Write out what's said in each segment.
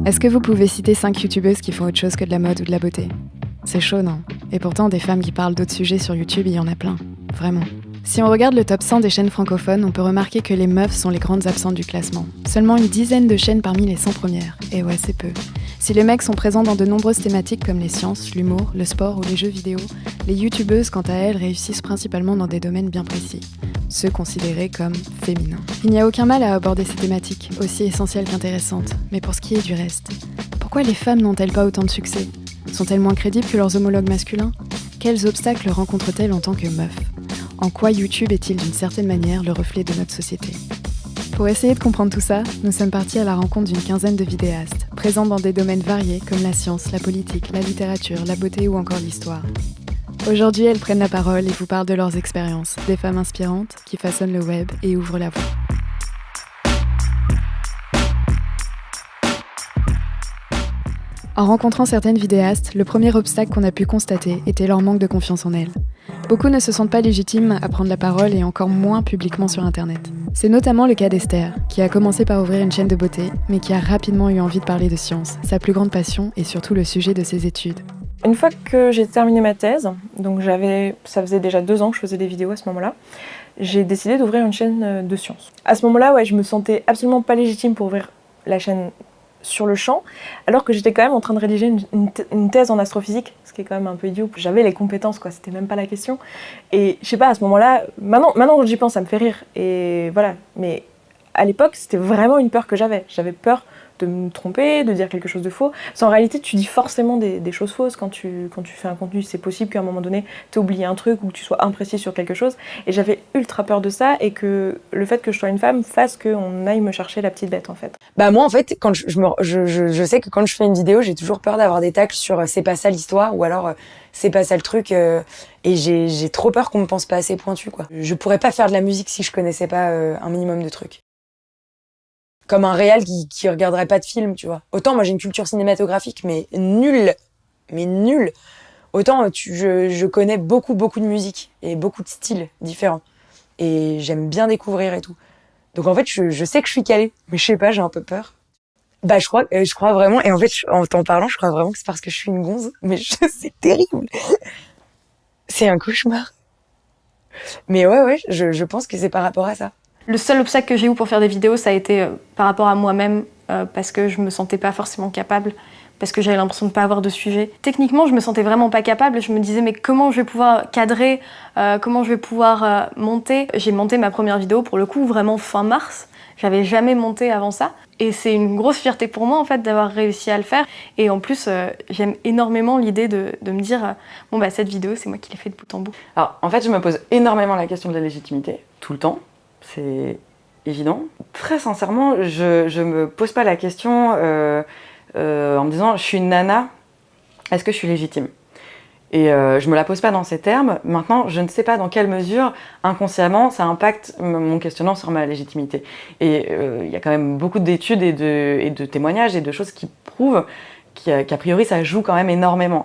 Est-ce que vous pouvez citer 5 youtubeuses qui font autre chose que de la mode ou de la beauté ? C'est chaud, non ? Et pourtant, des femmes qui parlent d'autres sujets sur YouTube, il y en a plein. Vraiment. Si on regarde le top 100 des chaînes francophones, on peut remarquer que les meufs sont les grandes absentes du classement. Seulement une dizaine de chaînes parmi les 100 premières. Et ouais, c'est peu. Si les mecs sont présents dans de nombreuses thématiques comme les sciences, l'humour, le sport ou les jeux vidéo, les youtubeuses, quant à elles, réussissent principalement dans des domaines bien précis. Ceux considérés comme féminins. Il n'y a aucun mal à aborder ces thématiques, aussi essentielles qu'intéressantes. Mais pour ce qui est du reste, pourquoi les femmes n'ont-elles pas autant de succès ? Sont-elles moins crédibles que leurs homologues masculins ? Quels obstacles rencontrent-elles en tant que meufs ? En quoi YouTube est-il d'une certaine manière le reflet de notre société ? Pour essayer de comprendre tout ça, nous sommes partis à la rencontre d'une quinzaine de vidéastes, présents dans des domaines variés comme la science, la politique, la littérature, la beauté ou encore l'histoire. Aujourd'hui, elles prennent la parole et vous parlent de leurs expériences, des femmes inspirantes qui façonnent le web et ouvrent la voie. En rencontrant certaines vidéastes, le premier obstacle qu'on a pu constater était leur manque de confiance en elles. Beaucoup ne se sentent pas légitimes à prendre la parole et encore moins publiquement sur Internet. C'est notamment le cas d'Esther, qui a commencé par ouvrir une chaîne de beauté, mais qui a rapidement eu envie de parler de science, sa plus grande passion et surtout le sujet de ses études. Une fois que j'ai terminé ma thèse, donc ça faisait déjà 2 ans que je faisais des vidéos à ce moment-là, j'ai décidé d'ouvrir une chaîne de science. À ce moment-là, ouais, je me sentais absolument pas légitime pour ouvrir la chaîne sur le champ, alors que j'étais quand même en train de rédiger une thèse en astrophysique, ce qui est quand même un peu idiot. J'avais les compétences, quoi, c'était même pas la question. Et je sais pas, à ce moment-là, maintenant quand j'y pense, ça me fait rire, et voilà. Mais à l'époque, c'était vraiment une peur que j'avais. J'avais peur de me tromper, de dire quelque chose de faux. Parce qu'en réalité, tu dis forcément des choses fausses quand tu fais un contenu. C'est possible qu'à un moment donné, tu aies oublié un truc ou que tu sois imprécis sur quelque chose. Et j'avais ultra peur de ça et que le fait que je sois une femme fasse qu'on aille me chercher la petite bête, en fait. Bah moi, en fait, quand je sais que quand je fais une vidéo, j'ai toujours peur d'avoir des tacles sur c'est pas ça l'histoire ou alors c'est pas ça le truc. Et j'ai trop peur qu'on me pense pas assez pointu, quoi. Je pourrais pas faire de la musique si je connaissais pas un minimum de trucs. Comme un réal qui regarderait pas de film, tu vois. Autant moi j'ai une culture cinématographique, mais nulle. Autant je connais beaucoup de musique et beaucoup de styles différents. Et j'aime bien découvrir et tout. Donc en fait, je sais que je suis calée, mais je sais pas, j'ai un peu peur. Bah je crois vraiment, et en fait, en t'en parlant, je crois vraiment que c'est parce que je suis une gonze, mais c'est terrible. C'est un cauchemar. Mais ouais, je pense que c'est par rapport à ça. Le seul obstacle que j'ai eu pour faire des vidéos, ça a été par rapport à moi-même, parce que je me sentais pas forcément capable, parce que j'avais l'impression de pas avoir de sujet. Techniquement, je me sentais vraiment pas capable. Je me disais, mais comment je vais pouvoir cadrer, comment je vais pouvoir monter. J'ai monté ma première vidéo, pour le coup, vraiment fin mars. J'avais jamais monté avant ça. Et c'est une grosse fierté pour moi, en fait, d'avoir réussi à le faire. Et en plus, j'aime énormément l'idée de me dire, bon, bah, cette vidéo, c'est moi qui l'ai fait de bout en bout. Alors, en fait, je me pose énormément la question de la légitimité, tout le temps. C'est évident. Très sincèrement, je me pose pas la question en me disant, je suis une nana, est-ce que je suis légitime ? Et je me la pose pas dans ces termes. Maintenant, je ne sais pas dans quelle mesure, inconsciemment, ça impacte mon questionnement sur ma légitimité. Et il y a quand même beaucoup d'études et de témoignages et de choses qui prouvent qu'a priori, ça joue quand même énormément.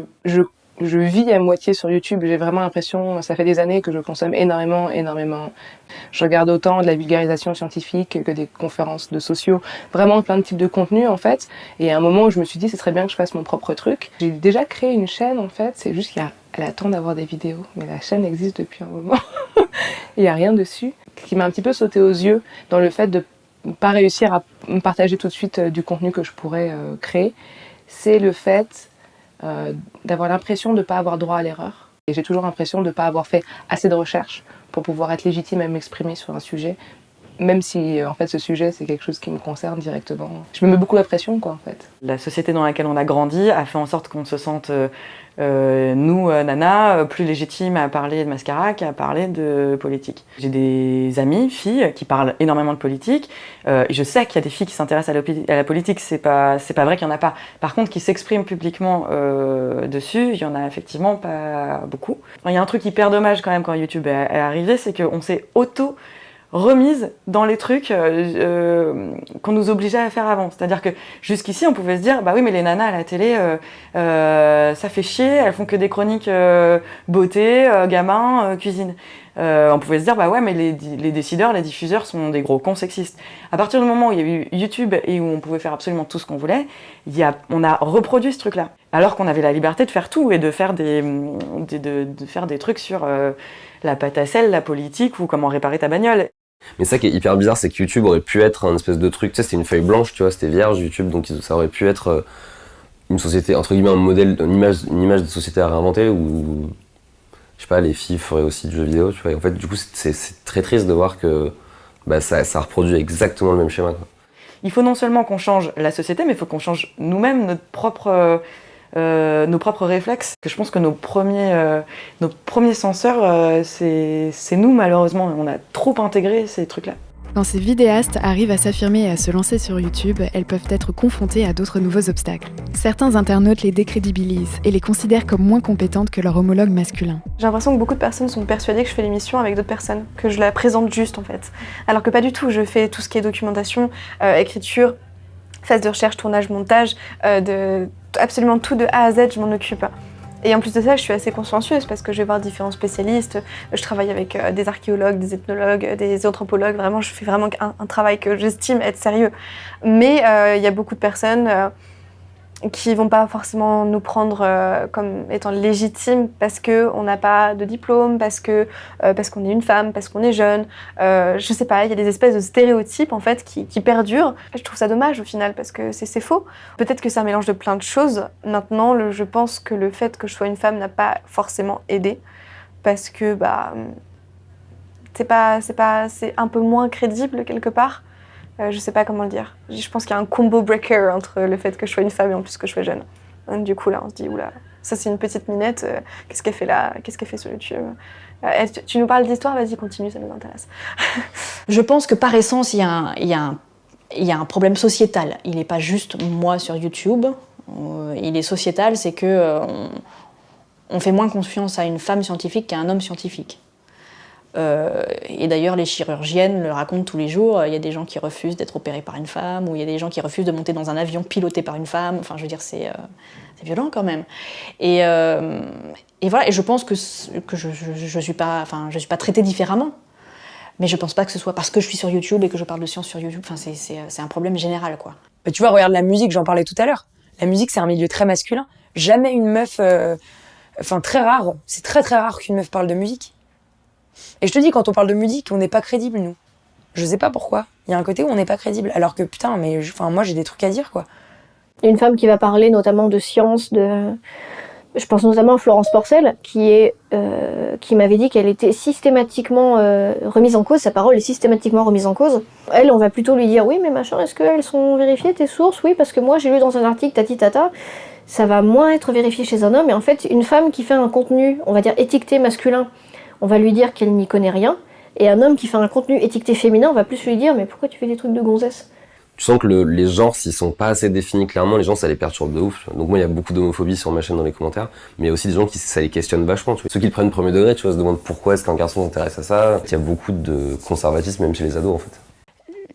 Je vis à moitié sur YouTube, j'ai vraiment l'impression, ça fait des années que je consomme énormément. Je regarde autant de la vulgarisation scientifique que des conférences de sociaux, vraiment plein de types de contenus en fait. Et à un moment où je me suis dit, ce serait bien que je fasse mon propre truc. J'ai déjà créé une chaîne en fait, c'est juste qu'elle attend d'avoir des vidéos, mais la chaîne existe depuis un moment. Il n'y a rien dessus. Ce qui m'a un petit peu sauté aux yeux dans le fait de pas réussir à me partager tout de suite du contenu que je pourrais créer, c'est le fait d'avoir l'impression de ne pas avoir droit à l'erreur. Et j'ai toujours l'impression de ne pas avoir fait assez de recherches pour pouvoir être légitime à m'exprimer sur un sujet, même si en fait ce sujet c'est quelque chose qui me concerne directement. Je me mets beaucoup la pression, quoi, en fait. La société dans laquelle on a grandi a fait en sorte qu'on se sente, nous, nanas, plus légitimes à parler de mascara qu'à parler de politique. J'ai des amies, filles, qui parlent énormément de politique. Et je sais qu'il y a des filles qui s'intéressent à la politique, c'est pas vrai qu'il y en a pas. Par contre, qui s'expriment publiquement dessus, il y en a effectivement pas beaucoup. Il y a un truc hyper dommage quand même quand YouTube est arrivé, c'est qu'on s'est remise dans les trucs qu'on nous obligeait à faire avant. C'est-à-dire que jusqu'ici, on pouvait se dire, bah oui, mais les nanas à la télé, ça fait chier, elles font que des chroniques beauté, gamins, cuisine. On pouvait se dire, bah ouais, mais les décideurs, les diffuseurs sont des gros cons sexistes. À partir du moment où il y a eu YouTube et où on pouvait faire absolument tout ce qu'on voulait, on a reproduit ce truc-là. Alors qu'on avait la liberté de faire tout et de faire des trucs sur la pâte à sel, la politique ou comment réparer ta bagnole. Mais ça qui est hyper bizarre, c'est que YouTube aurait pu être un espèce de truc, tu sais, c'était une feuille blanche, tu vois, c'était vierge YouTube, donc ça aurait pu être une société, entre guillemets, un modèle, une image de société à réinventer où, je sais pas, les filles feraient aussi du jeu vidéo, tu vois. Et en fait, du coup, c'est très triste de voir que ça reproduit exactement le même schéma, quoi. Il faut non seulement qu'on change la société, mais il faut qu'on change nous-mêmes nos propres réflexes. Je pense que nos premiers censeurs, c'est nous, malheureusement. On a trop intégré ces trucs-là. Quand ces vidéastes arrivent à s'affirmer et à se lancer sur YouTube, elles peuvent être confrontées à d'autres nouveaux obstacles. Certains internautes les décrédibilisent et les considèrent comme moins compétentes que leurs homologues masculins. J'ai l'impression que beaucoup de personnes sont persuadées que je fais l'émission avec d'autres personnes, que je la présente juste en fait. Alors que pas du tout, je fais tout ce qui est documentation, écriture, phase de recherche, tournage, montage, absolument tout de A à Z, je m'en occupe. Et en plus de ça, je suis assez consciencieuse parce que je vais voir différents spécialistes. Je travaille avec des archéologues, des ethnologues, des anthropologues. Vraiment, je fais vraiment un travail que j'estime être sérieux. Mais il y a beaucoup de personnes qui vont pas forcément nous prendre comme étant légitimes parce qu'on n'a pas de diplôme, parce qu'on est une femme, parce qu'on est jeune. Je sais pas, il y a des espèces de stéréotypes en fait qui perdurent. Je trouve ça dommage au final parce que c'est faux. Peut-être que c'est un mélange de plein de choses. Maintenant, je pense que le fait que je sois une femme n'a pas forcément aidé parce que c'est un peu moins crédible quelque part. Je sais pas comment le dire. Je pense qu'il y a un combo breaker entre le fait que je sois une femme et en plus que je sois jeune. Du coup, là, on se dit, oula, ça c'est une petite minette, qu'est-ce qu'elle fait là? Qu'est-ce qu'elle fait sur YouTube? Tu nous parles d'histoire? Vas-y, continue, ça nous intéresse. Je pense que par essence, il y a un problème sociétal. Il n'est pas juste moi sur YouTube, il est sociétal, c'est que on fait moins confiance à une femme scientifique qu'à un homme scientifique. Et d'ailleurs, les chirurgiennes le racontent tous les jours. Il y a des gens qui refusent d'être opérés par une femme, ou il y a des gens qui refusent de monter dans un avion piloté par une femme. Enfin, je veux dire, c'est violent quand même. Et voilà. Et je pense que je suis pas traitée différemment. Mais je pense pas que ce soit parce que je suis sur YouTube et que je parle de science sur YouTube. Enfin, c'est un problème général, quoi. Bah, tu vois, regarde la musique, j'en parlais tout à l'heure. La musique, c'est un milieu très masculin. Jamais une meuf... très rare. C'est très très rare qu'une meuf parle de musique. Et je te dis, quand on parle de musique, on n'est pas crédible, nous. Je sais pas pourquoi. Il y a un côté où on n'est pas crédible. Alors que, putain, moi, j'ai des trucs à dire, quoi. Une femme qui va parler notamment de science, je pense notamment à Florence Porcel, qui m'avait dit qu'elle était systématiquement remise en cause, sa parole est systématiquement remise en cause. Elle, on va plutôt lui dire, oui, mais machin, est-ce qu'elles sont vérifiées, tes sources? Oui, parce que moi, j'ai lu dans un article, tati tata. Ça va moins être vérifié chez un homme. Et en fait, une femme qui fait un contenu, on va dire, étiqueté masculin, on va lui dire qu'elle n'y connaît rien. Et un homme qui fait un contenu étiqueté féminin, on va plus lui dire, mais pourquoi tu fais des trucs de gonzesse? Tu sens que les genres, s'ils sont pas assez définis clairement, les gens, ça les perturbe de ouf. Tu vois. Donc moi, il y a beaucoup d'homophobie sur ma chaîne dans les commentaires, mais il y a aussi des gens ça les questionne vachement. Tu vois. Ceux qui le prennent premier degré, tu vois, se demandent pourquoi est-ce qu'un garçon s'intéresse à ça. Il y a beaucoup de conservatisme, même chez les ados, en fait.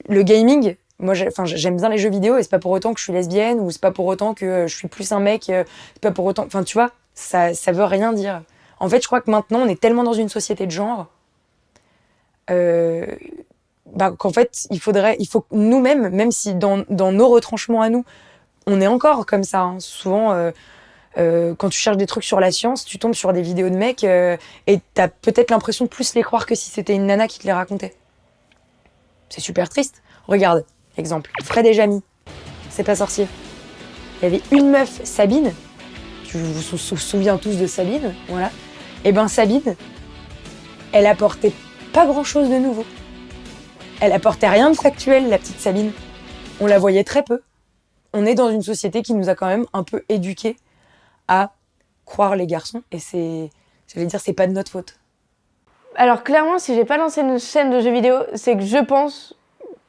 Le gaming, moi, j'aime bien les jeux vidéo, et c'est pas pour autant que je suis lesbienne, ou c'est pas pour autant que je suis plus un mec, c'est pas pour autant... Enfin, tu vois, ça veut rien dire. En fait, je crois que maintenant, on est tellement dans une société de genre qu'en fait, il faut nous-mêmes, même si dans nos retranchements à nous, on est encore comme ça. Hein. Souvent, quand tu cherches des trucs sur la science, tu tombes sur des vidéos de mecs et t'as peut-être l'impression de plus les croire que si c'était une nana qui te les racontait. C'est super triste. Regarde, exemple, Fred et Jamy, C'est pas sorcier. Il y avait une meuf, Sabine, vous vous souvenez tous de Sabine, voilà. Et ben Sabine, elle apportait pas grand-chose de nouveau. Elle apportait rien de factuel, la petite Sabine. On la voyait très peu. On est dans une société qui nous a quand même un peu éduqués à croire les garçons, et c'est pas de notre faute. Alors clairement, si j'ai pas lancé une chaîne de jeux vidéo, c'est que je pense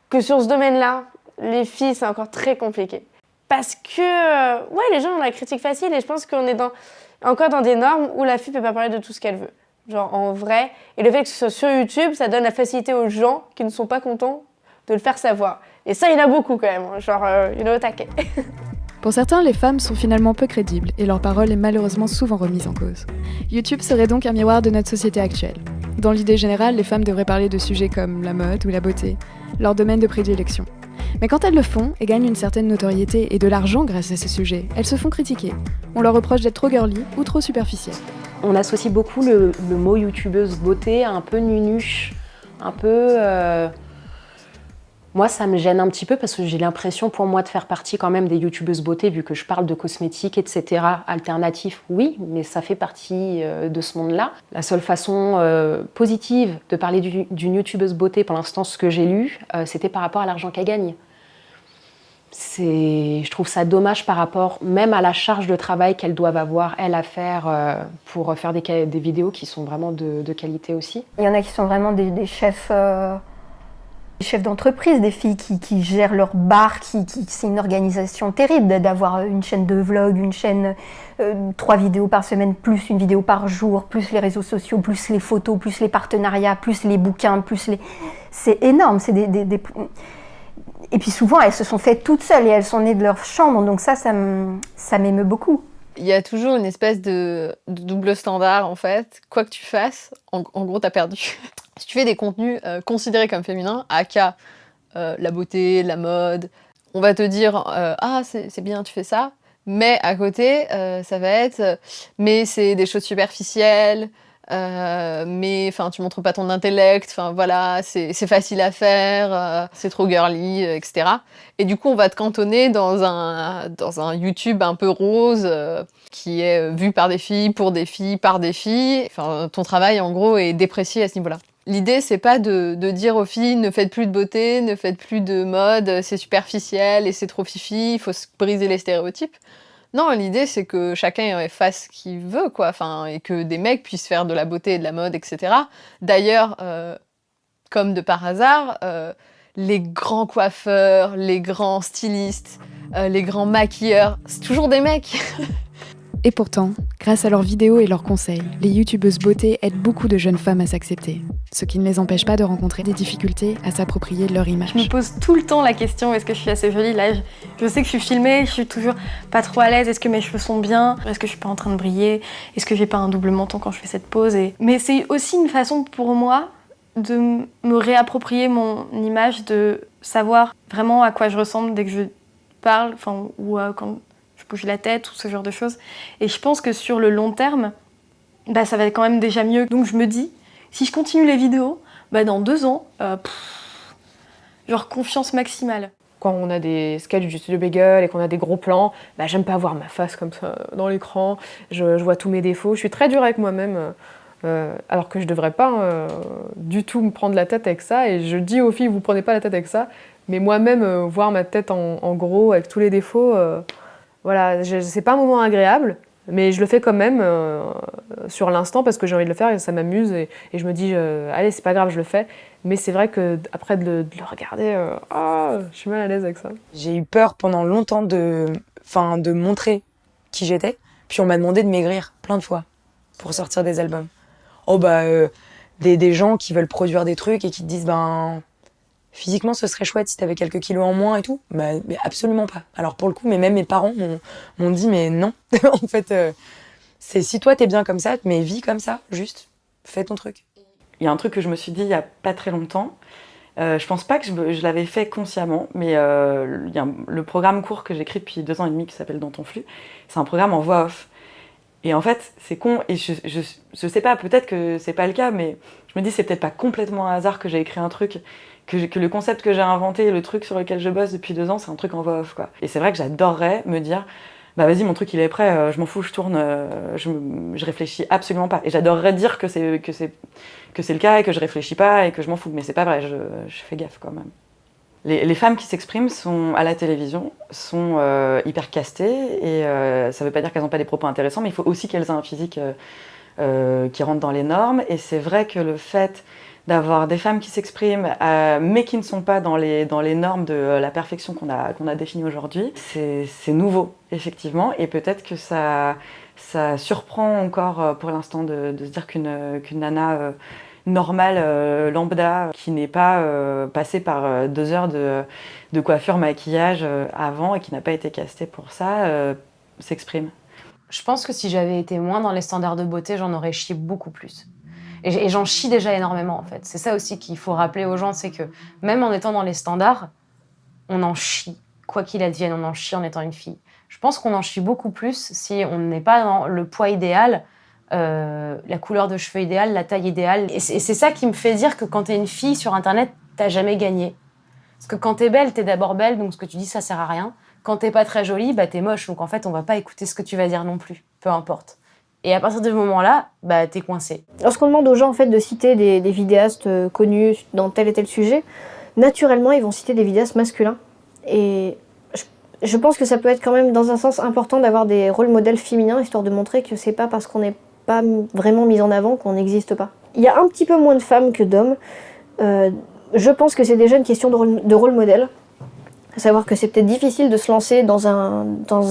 que sur ce domaine-là, les filles, c'est encore très compliqué. Parce que, les gens ont la critique facile, et je pense qu'on est encore dans des normes où la fille peut pas parler de tout ce qu'elle veut. genre en vrai. Et le fait que ce soit sur YouTube, ça donne la facilité aux gens qui ne sont pas contents de le faire savoir. Et ça, il y en a beaucoup quand même, hein. Genre, il y en a au taquet. Pour certains, les femmes sont finalement peu crédibles et leur parole est malheureusement souvent remise en cause. YouTube serait donc un miroir de notre société actuelle. Dans l'idée générale, les femmes devraient parler de sujets comme la mode ou la beauté, leur domaine de prédilection. Mais quand elles le font et gagnent une certaine notoriété et de l'argent grâce à ces sujets, elles se font critiquer. On leur reproche d'être trop girly ou trop superficielles. On associe beaucoup le mot youtubeuse beauté à un peu nunuche, un peu... Moi, ça me gêne un petit peu parce que j'ai l'impression pour moi de faire partie quand même des youtubeuses beauté vu que je parle de cosmétiques, etc. alternatifs, oui, mais ça fait partie de ce monde-là. La seule façon positive de parler d'une youtubeuse beauté, pour l'instant, ce que j'ai lu, c'était par rapport à l'argent qu'elle gagne. Je trouve ça dommage par rapport même à la charge de travail qu'elles doivent avoir, elles, à faire pour faire des vidéos qui sont vraiment de qualité aussi. Il y en a qui sont vraiment des chefs... Des chefs d'entreprise, des filles qui gèrent leur bar, c'est une organisation terrible d'avoir une chaîne de vlog, une chaîne 3 vidéos par semaine, plus une vidéo par jour, plus les réseaux sociaux, plus les photos, plus les partenariats, plus les bouquins, c'est énorme. Et puis souvent, elles se sont faites toutes seules et elles sont nées de leur chambre, donc ça m'émeut beaucoup. Il y a toujours une espèce de double standard en fait. Quoi que tu fasses, en gros, t'as perdu. Si tu fais des contenus considérés comme féminins, aka la beauté, la mode, on va te dire ah c'est bien, tu fais ça, mais à côté ça va être mais c'est des choses superficielles, mais enfin tu montres pas ton intellect, enfin voilà, c'est facile à faire, c'est trop girly, etc. Et du coup on va te cantonner dans un YouTube un peu rose qui est vu par des filles, pour des filles, par des filles. Enfin ton travail en gros est déprécié à ce niveau-là. L'idée, c'est pas de dire aux filles ne faites plus de beauté, ne faites plus de mode, c'est superficiel et c'est trop fifi, il faut briser les stéréotypes. Non, l'idée, c'est que chacun fasse ce qu'il veut, quoi. Enfin, et que des mecs puissent faire de la beauté et de la mode, etc. D'ailleurs, comme de par hasard, les grands coiffeurs, les grands stylistes, les grands maquilleurs, c'est toujours des mecs. Et pourtant, grâce à leurs vidéos et leurs conseils, les youtubeuses beauté aident beaucoup de jeunes femmes à s'accepter, ce qui ne les empêche pas de rencontrer des difficultés à s'approprier leur image. Je me pose tout le temps la question, est-ce que je suis assez jolie? Là, je sais que je suis filmée, je suis toujours pas trop à l'aise, est-ce que mes cheveux sont bien? Est-ce que je suis pas en train de briller? Est-ce que j'ai pas un double menton quand je fais cette pose? Mais c'est aussi une façon pour moi de me réapproprier mon image, de savoir vraiment à quoi je ressemble dès que je parle, ou quand je bouge la tête ou ce genre de choses. Et je pense que sur le long terme, ça va quand même déjà mieux. Donc je me dis, si je continue les vidéos, dans 2 ans, genre confiance maximale. Quand on a des sketchs du Studio Bagel et qu'on a des gros plans, j'aime pas voir ma face comme ça dans l'écran, je vois tous mes défauts, je suis très dure avec moi-même, alors que je devrais pas du tout me prendre la tête avec ça, et je dis aux filles, vous prenez pas la tête avec ça, mais moi-même, voir ma tête en gros avec tous les défauts, voilà, c'est pas un moment agréable, mais je le fais quand même sur l'instant parce que j'ai envie de le faire et ça m'amuse, et je me dis, allez, c'est pas grave, je le fais. Mais c'est vrai qu'après de le regarder, je suis mal à l'aise avec ça. J'ai eu peur pendant longtemps de montrer qui j'étais, puis on m'a demandé de maigrir plein de fois pour sortir des albums. Des gens qui veulent produire des trucs et qui te disent, physiquement, ce serait chouette si t'avais quelques kilos en moins et tout. Mais absolument pas. Alors pour le coup, même mes parents m'ont dit, mais non. En fait, c'est si toi t'es bien comme ça, mais vis comme ça, juste, fais ton truc. Il y a un truc que je me suis dit il y a pas très longtemps. Je pense pas que je l'avais fait consciemment, mais il y a le programme court que j'écris depuis 2 ans et demi qui s'appelle Dans ton flux. C'est un programme en voix off. Et en fait, c'est con, et je sais pas, peut-être que c'est pas le cas, mais je me dis c'est peut-être pas complètement un hasard que j'ai écrit un truc, que le concept que j'ai inventé, le truc sur lequel je bosse depuis 2 ans, c'est un truc en voix off, quoi. Et c'est vrai que j'adorerais me dire, vas-y, mon truc il est prêt, je m'en fous, je tourne, je réfléchis absolument pas. Et j'adorerais dire que c'est le cas et que je réfléchis pas et que je m'en fous, mais c'est pas vrai, je fais gaffe quand même. Les femmes qui s'expriment à la télévision sont hyper castées, et ça veut pas dire qu'elles n'ont pas des propos intéressants, mais il faut aussi qu'elles aient un physique qui rentre dans les normes. Et c'est vrai que le fait d'avoir des femmes qui s'expriment, mais qui ne sont pas dans les normes de la perfection qu'on a définie aujourd'hui, c'est nouveau, effectivement, et peut-être que ça Ça surprend encore pour l'instant de se dire qu'une nana normale, lambda, qui n'est pas passée par 2 heures de coiffure, maquillage avant et qui n'a pas été castée pour ça, s'exprime. Je pense que si j'avais été moins dans les standards de beauté, j'en aurais chié beaucoup plus. Et j'en chie déjà énormément, en fait. C'est ça aussi qu'il faut rappeler aux gens, c'est que même en étant dans les standards, on en chie. Quoi qu'il advienne, on en chie en étant une fille. Je pense qu'on en chie beaucoup plus si on n'est pas dans le poids idéal, la couleur de cheveux idéale, la taille idéale. Et c'est ça qui me fait dire que quand t'es une fille sur Internet, t'as jamais gagné. Parce que quand t'es belle, t'es d'abord belle, donc ce que tu dis, ça sert à rien. Quand t'es pas très jolie, bah t'es moche, donc en fait, on va pas écouter ce que tu vas dire non plus, peu importe. Et à partir de ce moment-là, bah t'es coincé. Lorsqu'on demande aux gens en fait de citer des vidéastes connus dans tel et tel sujet, naturellement, ils vont citer des vidéastes masculins. Et je pense que ça peut être quand même, dans un sens, important d'avoir des rôles modèles féminins, histoire de montrer que c'est pas parce qu'on n'est pas vraiment mis en avant qu'on n'existe pas. Il y a un petit peu moins de femmes que d'hommes. Je pense que c'est déjà une question de rôle modèle. À savoir que c'est peut-être difficile de se lancer dans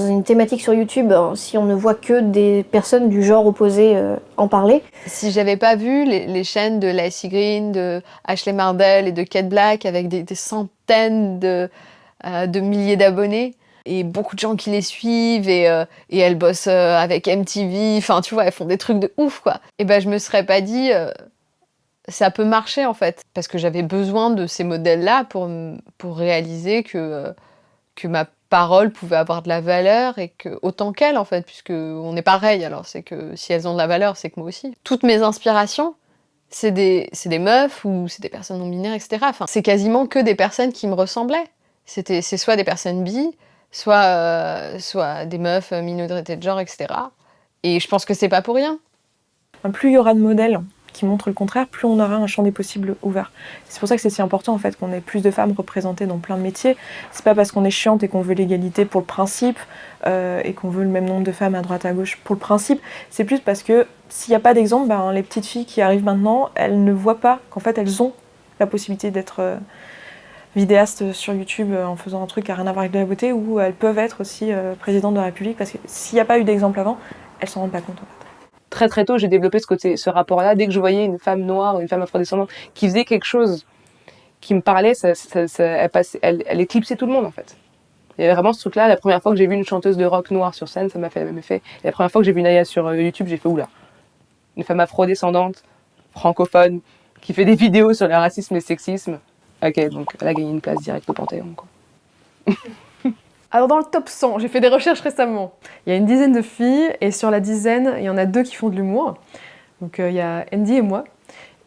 une thématique sur YouTube si on ne voit que des personnes du genre opposé en parler. Si j'avais pas vu les chaînes de Lacey Green, de Ashley Mardell et de Kate Black avec des centaines de milliers d'abonnés et beaucoup de gens qui les suivent et elles bossent avec MTV, enfin tu vois, elles font des trucs de ouf quoi. Et ben je me serais pas dit ça peut marcher en fait, parce que j'avais besoin de ces modèles-là pour réaliser que ma parole pouvait avoir de la valeur et que autant qu'elles en fait, puisque on est pareil. Alors c'est que si elles ont de la valeur, c'est que moi aussi. Toutes mes inspirations, c'est des meufs ou c'est des personnes non binaires, etc. Enfin, c'est quasiment que des personnes qui me ressemblaient. C'est soit des personnes bi, soit des meufs minorités de genre, etc. Et je pense que c'est pas pour rien. Plus il y aura de modèles qui montrent le contraire, plus on aura un champ des possibles ouvert. C'est pour ça que c'est si important en fait qu'on ait plus de femmes représentées dans plein de métiers. C'est pas parce qu'on est chiante et qu'on veut l'égalité pour le principe et qu'on veut le même nombre de femmes à droite à gauche pour le principe. C'est plus parce que s'il n'y a pas d'exemple, les petites filles qui arrivent maintenant, elles ne voient pas qu'en fait elles ont la possibilité d'être vidéastes sur YouTube en faisant un truc qui n'a rien à voir avec de la beauté, ou elles peuvent être aussi présidentes de la République, parce que s'il n'y a pas eu d'exemple avant, elles s'en rendent pas compte en fait. Très très tôt, j'ai développé ce rapport-là. Dès que je voyais une femme noire ou une femme afrodescendante qui faisait quelque chose qui me parlait, elle éclipsait tout le monde en fait. Il y avait vraiment ce truc-là. La première fois que j'ai vu une chanteuse de rock noire sur scène, ça m'a fait le même effet. Et la première fois que j'ai vu Naya sur YouTube, j'ai fait oula. Une femme afrodescendante, francophone, qui fait des vidéos sur le racisme et le sexisme. Ok, donc elle a gagné une place directe au Panthéon, quoi. Alors dans le top 100, j'ai fait des recherches récemment. Il y a une dizaine de filles et sur la dizaine, il y en a 2 qui font de l'humour. Donc il y a Andy et moi.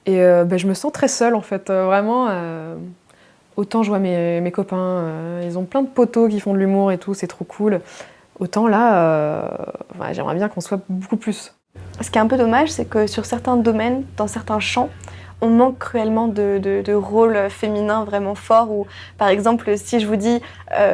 Et je me sens très seule en fait, vraiment. Autant je vois mes copains, ils ont plein de potos qui font de l'humour et tout, c'est trop cool. Autant là, j'aimerais bien qu'on soit beaucoup plus. Ce qui est un peu dommage, c'est que sur certains domaines, dans certains champs, on manque cruellement de rôles féminins vraiment forts. Ou par exemple, si je vous dis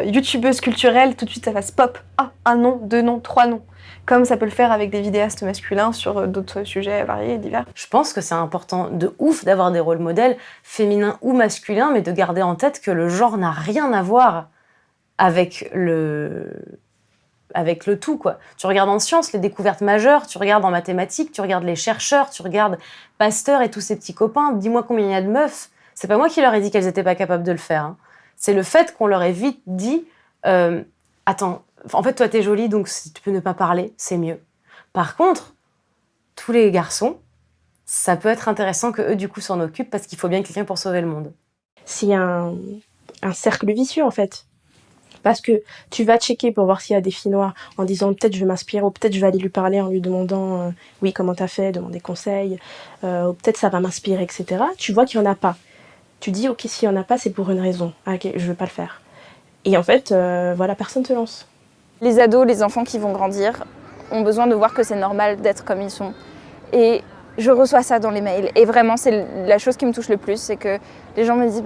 youtubeuse culturelle, tout de suite ça fasse pop. Ah, un nom, 2 noms, 3 noms. Comme ça peut le faire avec des vidéastes masculins sur d'autres sujets variés et divers. Je pense que c'est important de ouf d'avoir des rôles modèles, féminins ou masculins, mais de garder en tête que le genre n'a rien à voir avec le tout, quoi. Tu regardes en sciences les découvertes majeures, tu regardes en mathématiques, tu regardes les chercheurs, tu regardes Pasteur et tous ses petits copains, dis-moi combien il y a de meufs. C'est pas moi qui leur ai dit qu'elles étaient pas capables de le faire. Hein. C'est le fait qu'on leur ait vite dit attends, en fait toi t'es jolie donc si tu peux ne pas parler, c'est mieux. Par contre, tous les garçons, ça peut être intéressant que eux du coup s'en occupent parce qu'il faut bien quelqu'un pour sauver le monde. C'est un cercle vicieux en fait. Parce que tu vas checker pour voir s'il y a des filles noires en disant peut-être je vais m'inspirer ou peut-être je vais aller lui parler en lui demandant oui comment t'as fait, demander conseil ou peut-être ça va m'inspirer, etc. Tu vois qu'il n'y en a pas. Tu dis ok s'il n'y en a pas c'est pour une raison. Ah, ok je vais pas le faire. Et en fait voilà personne te lance. Les ados, les enfants qui vont grandir ont besoin de voir que c'est normal d'être comme ils sont. Et je reçois ça dans les mails. Et vraiment c'est la chose qui me touche le plus, c'est que les gens me disent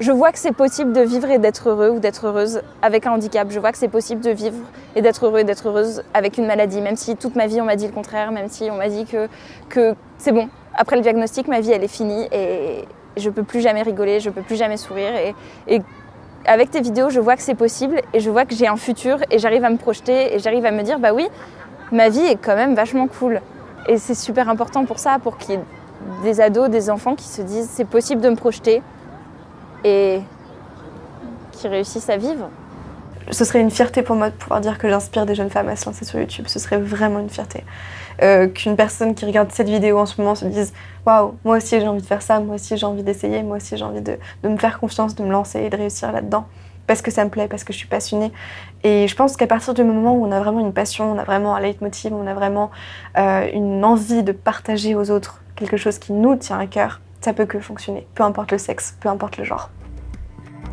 je vois que c'est possible de vivre et d'être heureux ou d'être heureuse avec un handicap. Je vois que c'est possible de vivre et d'être heureux et d'être heureuse avec une maladie. Même si toute ma vie, on m'a dit le contraire, même si on m'a dit que c'est bon. Après le diagnostic, ma vie, elle est finie et je peux plus jamais rigoler, je peux plus jamais sourire. Et avec tes vidéos, je vois que c'est possible et je vois que j'ai un futur et j'arrive à me projeter et j'arrive à me dire, oui, ma vie est quand même vachement cool. Et c'est super important pour ça, pour qu'il y ait des ados, des enfants qui se disent c'est possible de me projeter et qui réussissent à vivre. Ce serait une fierté pour moi de pouvoir dire que j'inspire des jeunes femmes à se lancer sur YouTube. Ce serait vraiment une fierté. Qu'une personne qui regarde cette vidéo en ce moment se dise « Waouh, moi aussi j'ai envie de faire ça, moi aussi j'ai envie d'essayer, moi aussi j'ai envie de me faire confiance, de me lancer et de réussir là-dedans. » Parce que ça me plaît, parce que je suis passionnée. Et je pense qu'à partir du moment où on a vraiment une passion, on a vraiment un leitmotiv, on a vraiment une envie de partager aux autres quelque chose qui nous tient à cœur, ça peut que fonctionner, peu importe le sexe, peu importe le genre.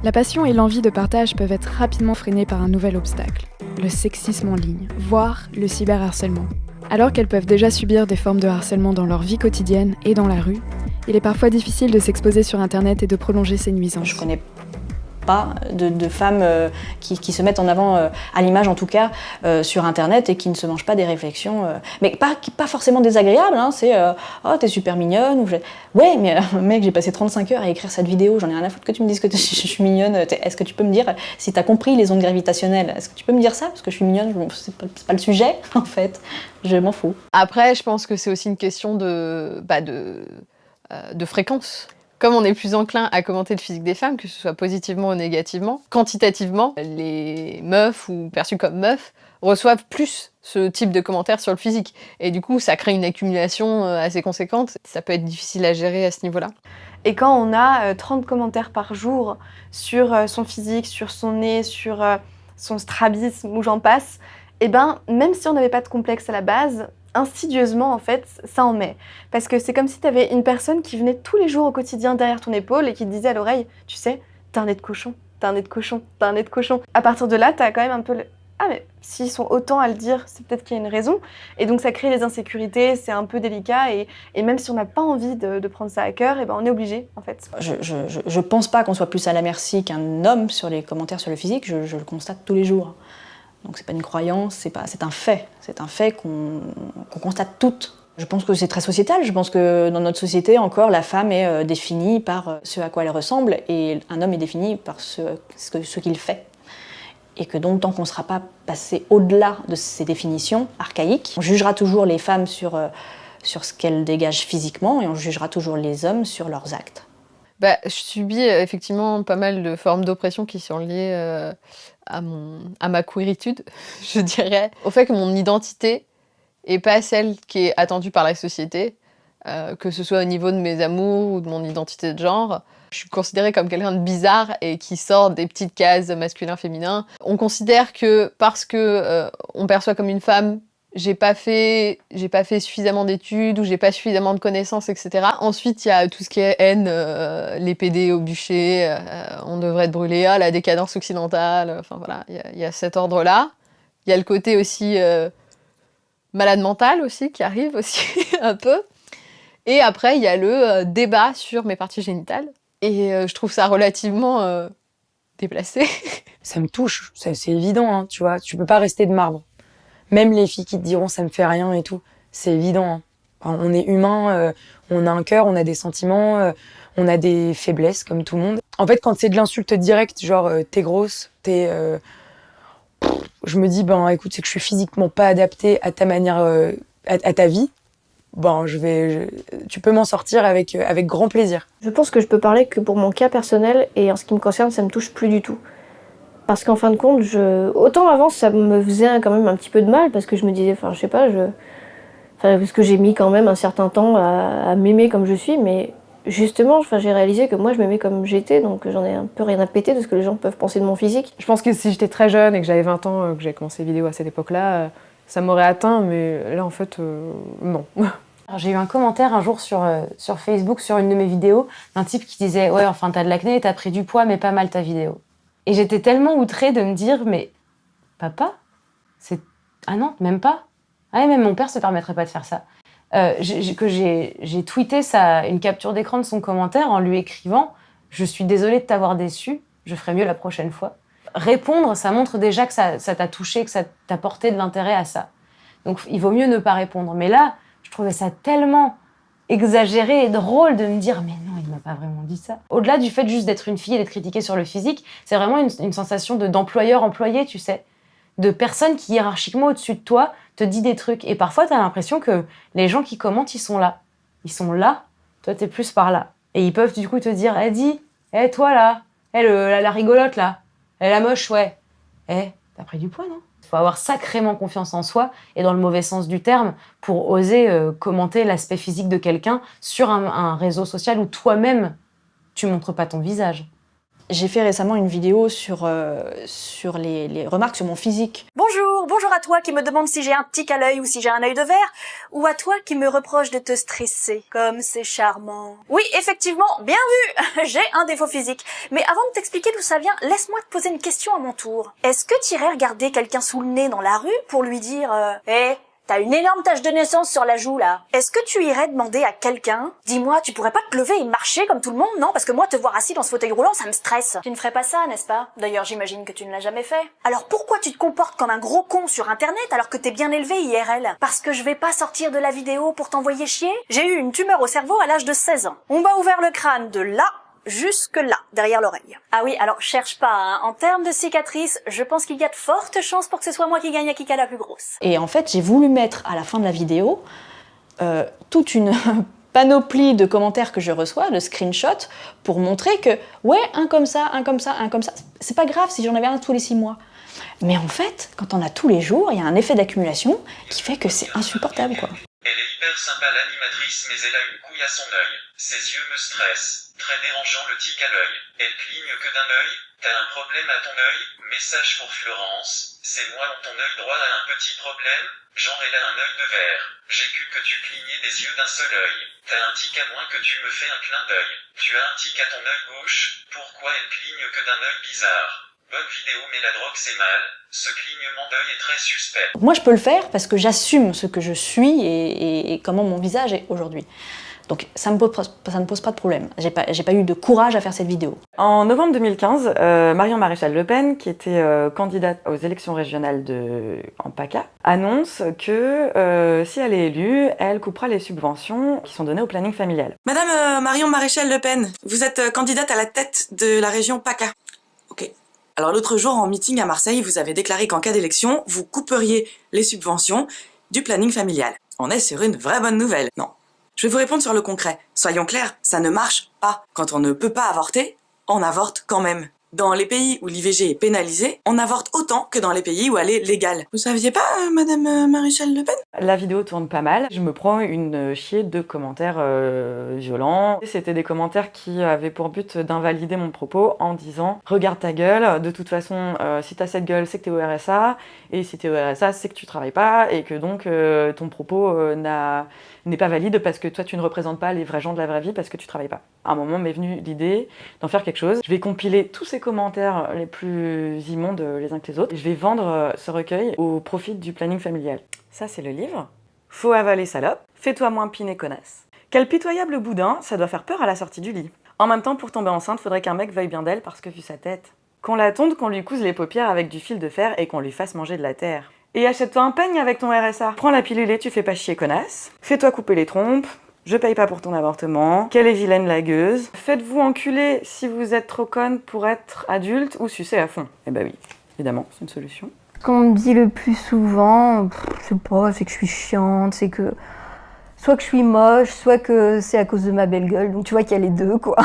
La passion et l'envie de partage peuvent être rapidement freinées par un nouvel obstacle, le sexisme en ligne, voire le cyberharcèlement. Alors qu'elles peuvent déjà subir des formes de harcèlement dans leur vie quotidienne et dans la rue, il est parfois difficile de s'exposer sur Internet et de prolonger ces nuisances. Je connais pas de femmes qui se mettent en avant, à l'image en tout cas, sur Internet et qui ne se mangent pas des réflexions, mais pas forcément désagréables, hein, c'est « Oh, t'es super mignonne » ou « Ouais, mais mec, j'ai passé 35 heures à écrire cette vidéo, j'en ai rien à foutre que tu me dises que je suis mignonne, est-ce que tu peux me dire si t'as compris les ondes gravitationnelles, est-ce que tu peux me dire ça, parce que je suis mignonne, c'est pas le sujet, en fait, je m'en fous. » Après, je pense que c'est aussi une question de fréquence. Comme on est plus enclin à commenter le physique des femmes, que ce soit positivement ou négativement, quantitativement, les meufs ou perçues comme meufs reçoivent plus ce type de commentaires sur le physique. Et du coup, ça crée une accumulation assez conséquente. Ça peut être difficile à gérer à ce niveau-là. Et quand on a 30 commentaires par jour sur son physique, sur son nez, sur son strabisme ou j'en passe, eh ben, même si on n'avait pas de complexe à la base, insidieusement, en fait, ça en met. Parce que c'est comme si tu avais une personne qui venait tous les jours au quotidien derrière ton épaule et qui te disait à l'oreille, tu sais, t'as un nez de cochon, t'as un nez de cochon, t'as un nez de cochon. À partir de là, t'as quand même un peu le... Ah mais s'ils sont autant à le dire, c'est peut-être qu'il y a une raison. Et donc ça crée des insécurités, c'est un peu délicat et même si on n'a pas envie de prendre ça à cœur, eh ben on est obligé en fait. Je pense pas qu'on soit plus à la merci qu'un homme sur les commentaires sur le physique, je le constate tous les jours. Donc c'est pas une croyance, c'est un fait qu'on constate toutes. Je pense que c'est très sociétal, je pense que dans notre société encore la femme est définie par ce à quoi elle ressemble et un homme est défini par ce qu'il fait. Et que donc tant qu'on ne sera pas passé au-delà de ces définitions archaïques, on jugera toujours les femmes sur ce qu'elles dégagent physiquement et on jugera toujours les hommes sur leurs actes. Je subis effectivement pas mal de formes d'oppression qui sont liées à ma queeritude, je dirais. Au fait que mon identité n'est pas celle qui est attendue par la société, que ce soit au niveau de mes amours ou de mon identité de genre. Je suis considérée comme quelqu'un de bizarre et qui sort des petites cases masculin-féminin. On considère que parce que on perçoit comme une femme, j'ai pas fait suffisamment d'études ou j'ai pas suffisamment de connaissances, etc. Ensuite, il y a tout ce qui est haine, les PD au bûcher, on devrait être brûlé, la décadence occidentale, enfin voilà, il y a cet ordre-là. Il y a le côté aussi malade mental aussi qui arrive aussi un peu. Et après, il y a le débat sur mes parties génitales. Et je trouve ça relativement déplacé. Ça me touche, c'est évident, hein, tu vois, tu peux pas rester de marbre. Même les filles qui te diront ça me fait rien et tout, c'est évident. Hein. Enfin, on est humain, on a un cœur, on a des sentiments, on a des faiblesses comme tout le monde. En fait, quand c'est de l'insulte directe, genre t'es grosse, je me dis écoute, c'est que je suis physiquement pas adaptée à ta manière, à ta vie. Tu peux m'en sortir avec grand plaisir. Je pense que je peux parler que pour mon cas personnel et en ce qui me concerne, ça me touche plus du tout. Parce qu'en fin de compte, autant avant, ça me faisait quand même un petit peu de mal parce que je me disais, je sais pas, parce que j'ai mis quand même un certain temps à m'aimer comme je suis, mais justement, j'ai réalisé que moi, je m'aimais comme j'étais, donc j'en ai un peu rien à péter de ce que les gens peuvent penser de mon physique. Je pense que si j'étais très jeune et que j'avais 20 ans, que j'avais commencé les vidéos à cette époque-là, ça m'aurait atteint, mais là, en fait, non. J'ai eu un commentaire un jour sur Facebook, sur une de mes vidéos, d'un type qui disait « Ouais, enfin, t'as de l'acné et t'as pris du poids, mais pas mal ta vidéo. » Et j'étais tellement outrée de me dire « Mais papa, c'est... Ah non, même pas. Ah, même mon père se permettrait pas de faire ça. » J'ai tweeté une capture d'écran de son commentaire en lui écrivant « Je suis désolée de t'avoir déçu, je ferai mieux la prochaine fois. » Répondre, ça montre déjà que ça t'a touché, que ça t'a porté de l'intérêt à ça. Donc il vaut mieux ne pas répondre. Mais là, je trouvais ça tellement exagéré et drôle de me dire « Mais non, il m'a pas vraiment dit ça. » Au-delà du fait juste d'être une fille et d'être critiquée sur le physique, c'est vraiment une sensation d'employeur-employé, tu sais. De personne qui, hiérarchiquement au-dessus de toi, te dit des trucs. Et parfois, t'as l'impression que les gens qui commentent, ils sont là. Ils sont là, toi, t'es plus par là. Et ils peuvent du coup te dire, dis, toi là, la rigolote là, la moche, ouais. T'as pris du poids, non? Il faut avoir sacrément confiance en soi, et dans le mauvais sens du terme, pour oser commenter l'aspect physique de quelqu'un sur un réseau social où toi-même, tu montres pas ton visage. J'ai fait récemment une vidéo sur les remarques sur mon physique. Bonjour à toi qui me demande si j'ai un tic à l'œil ou si j'ai un œil de verre, ou à toi qui me reproche de te stresser, comme c'est charmant. Oui, effectivement, bien vu, j'ai un défaut physique. Mais avant de t'expliquer d'où ça vient, laisse-moi te poser une question à mon tour. Est-ce que tu irais regarder quelqu'un sous le nez dans la rue pour lui dire t'as une énorme tache de naissance sur la joue, là. Est-ce que tu irais demander à quelqu'un, dis-moi, tu pourrais pas te lever et marcher comme tout le monde, non? Parce que moi, te voir assis dans ce fauteuil roulant, ça me stresse. Tu ne ferais pas ça, n'est-ce pas? D'ailleurs, j'imagine que tu ne l'as jamais fait. Alors pourquoi tu te comportes comme un gros con sur Internet alors que t'es bien élevé IRL? Parce que je vais pas sortir de la vidéo pour t'envoyer chier? J'ai eu une tumeur au cerveau à l'âge de 16 ans. On m'a ouvert le crâne de là jusque là, derrière l'oreille. Ah oui, alors cherche pas, hein. En termes de cicatrices, je pense qu'il y a de fortes chances pour que ce soit moi qui gagne à Kika la plus grosse. Et en fait, j'ai voulu mettre à la fin de la vidéo toute une panoplie de commentaires que je reçois, de screenshots, pour montrer que, ouais, un comme ça, un comme ça, un comme ça, c'est pas grave si j'en avais un tous les 6 mois. Mais en fait, quand on a tous les jours, il y a un effet d'accumulation qui fait que c'est insupportable, quoi. Elle est hyper sympa l'animatrice, mais elle a une couille à son œil. Ses yeux me stressent. Très dérangeant le tic à l'œil. Elle cligne que d'un œil. T'as un problème à ton œil? Message pour Florence. C'est moi, ton œil droit a un petit problème. Genre elle a un œil de verre. J'ai cru que tu clignais des yeux d'un seul œil. T'as un tic à moins que tu me fais un clin d'œil. Tu as un tic à ton œil gauche. Pourquoi elle cligne que d'un œil bizarre? Bonne vidéo, mais la drogue c'est mal. Ce clignement d'œil est très suspect. Moi, je peux le faire parce que j'assume ce que je suis et comment mon visage est aujourd'hui. Donc ça ne pose pas de problème. J'ai pas eu de courage à faire cette vidéo. En novembre 2015, Marion Maréchal Le Pen, qui était candidate aux élections régionales en PACA, annonce que si elle est élue, elle coupera les subventions qui sont données au planning familial. Madame Marion Maréchal Le Pen, vous êtes candidate à la tête de la région PACA. Ok. Alors l'autre jour, en meeting à Marseille, vous avez déclaré qu'en cas d'élection, vous couperiez les subventions du planning familial. On est sur une vraie bonne nouvelle, non? Je vais vous répondre sur le concret. Soyons clairs, ça ne marche pas. Quand on ne peut pas avorter, on avorte quand même. Dans les pays où l'IVG est pénalisée, on avorte autant que dans les pays où elle est légale. Vous saviez pas, Madame Maréchal Le Pen? La vidéo tourne pas mal. Je me prends une chier de commentaires violents. C'était des commentaires qui avaient pour but d'invalider mon propos en disant « Regarde ta gueule, de toute façon, si t'as cette gueule, c'est que t'es au RSA. Et si t'es au RSA, c'est que tu travailles pas. Et que donc, ton propos n'est pas valide parce que toi, tu ne représentes pas les vrais gens de la vraie vie parce que tu travailles pas. » À un moment m'est venue l'idée d'en faire quelque chose. Je vais compiler tous ces commentaires les plus immondes les uns que les autres. Et je vais vendre ce recueil au profit du planning familial. Ça, c'est le livre. Faut avaler salope, fais-toi moins pine et connasse. Quel pitoyable boudin, ça doit faire peur à la sortie du lit. En même temps, pour tomber enceinte, faudrait qu'un mec veuille bien d'elle parce que vu sa tête. Qu'on la tonde, qu'on lui couse les paupières avec du fil de fer et qu'on lui fasse manger de la terre. Et achète-toi un peigne avec ton RSA. Prends la pilule et tu fais pas chier connasse. Fais-toi couper les trompes. Je paye pas pour ton avortement. Quelle est vilaine la gueuse. Faites-vous enculer si vous êtes trop conne pour être adulte ou sucer à fond. Eh bah oui, évidemment, c'est une solution. Ce qu'on me dit le plus souvent, je sais pas, c'est que je suis chiante, c'est que soit que je suis moche, soit que c'est à cause de ma belle gueule. Donc tu vois qu'il y a les deux, quoi.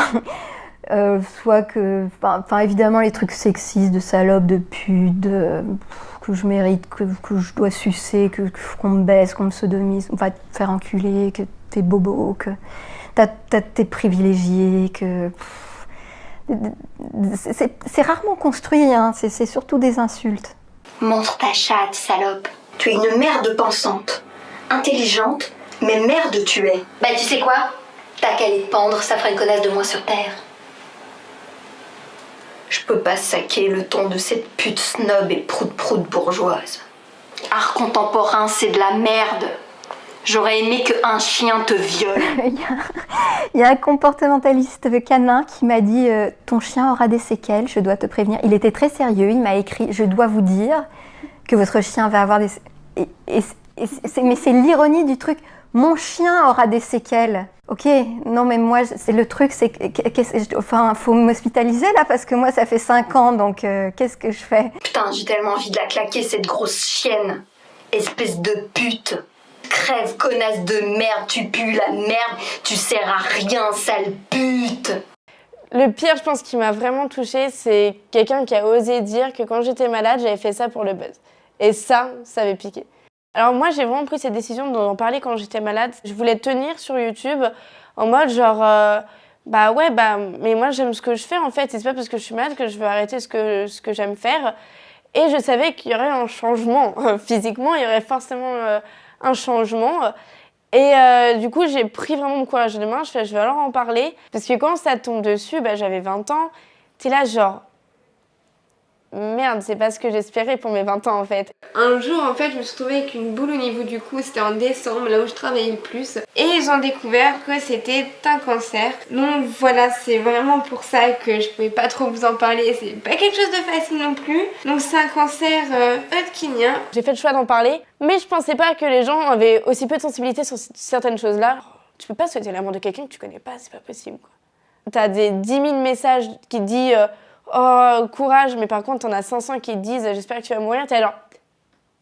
Soit que, enfin évidemment les trucs sexistes, de salope, de pute, que je mérite, que je dois sucer, qu'on me baisse, qu'on me sodomise, on va te faire enculer, que t'es bobo, que t'es privilégié, que c'est rarement construit, hein. C'est surtout des insultes. Montre ta chatte, salope. Tu es une merde pensante. Intelligente, mais merde tu es. Bah tu sais quoi? T'as qu'à les pendre, ça fera une connasse de moins sur Terre. Je peux pas saquer le ton de cette pute snob et prout-prout bourgeoise. Art contemporain, c'est de la merde. J'aurais aimé qu'un chien te viole. Il y a un comportementaliste canin qui m'a dit ton chien aura des séquelles, je dois te prévenir. Il était très sérieux, il m'a écrit je dois vous dire que votre chien va avoir des... Mais c'est l'ironie du truc. Mon chien aura des séquelles. Ok, non mais moi, c'est le truc, c'est enfin, faut m'hospitaliser là parce que moi ça fait 5 ans, donc qu'est-ce que je fais? Putain, j'ai tellement envie de la claquer cette grosse chienne. espèce de pute. Crève, connasse de merde, tu pues la merde, tu sers à rien, sale pute. Le pire, je pense, qui m'a vraiment touchée, c'est quelqu'un qui a osé dire que quand j'étais malade, j'avais fait ça pour le buzz. Et ça avait piqué. Alors moi, j'ai vraiment pris cette décision d'en parler quand j'étais malade. Je voulais tenir sur YouTube en mode genre, mais moi j'aime ce que je fais en fait. Et c'est pas parce que je suis malade que je veux arrêter ce que j'aime faire. Et je savais qu'il y aurait un changement. Physiquement, il y aurait forcément un changement. Et du coup, j'ai pris vraiment mon courage de main. Je vais alors en parler. Parce que quand ça tombe dessus, j'avais 20 ans. T'es là genre... Merde, c'est pas ce que j'espérais pour mes 20 ans en fait. Un jour en fait je me suis retrouvée avec une boule au niveau du cou, c'était en décembre, là où je travaillais le plus. Et ils ont découvert que c'était un cancer. Donc voilà, c'est vraiment pour ça que je pouvais pas trop vous en parler, c'est pas quelque chose de facile non plus. Donc c'est un cancer hodgkinien. J'ai fait le choix d'en parler, mais je pensais pas que les gens avaient aussi peu de sensibilité sur certaines choses là. Tu peux pas souhaiter la mort de quelqu'un que tu connais pas, c'est pas possible quoi. T'as des 10 000 messages qui disent oh, courage, mais par contre, t'en as 500 qui te disent j'espère que tu vas mourir. T'es là genre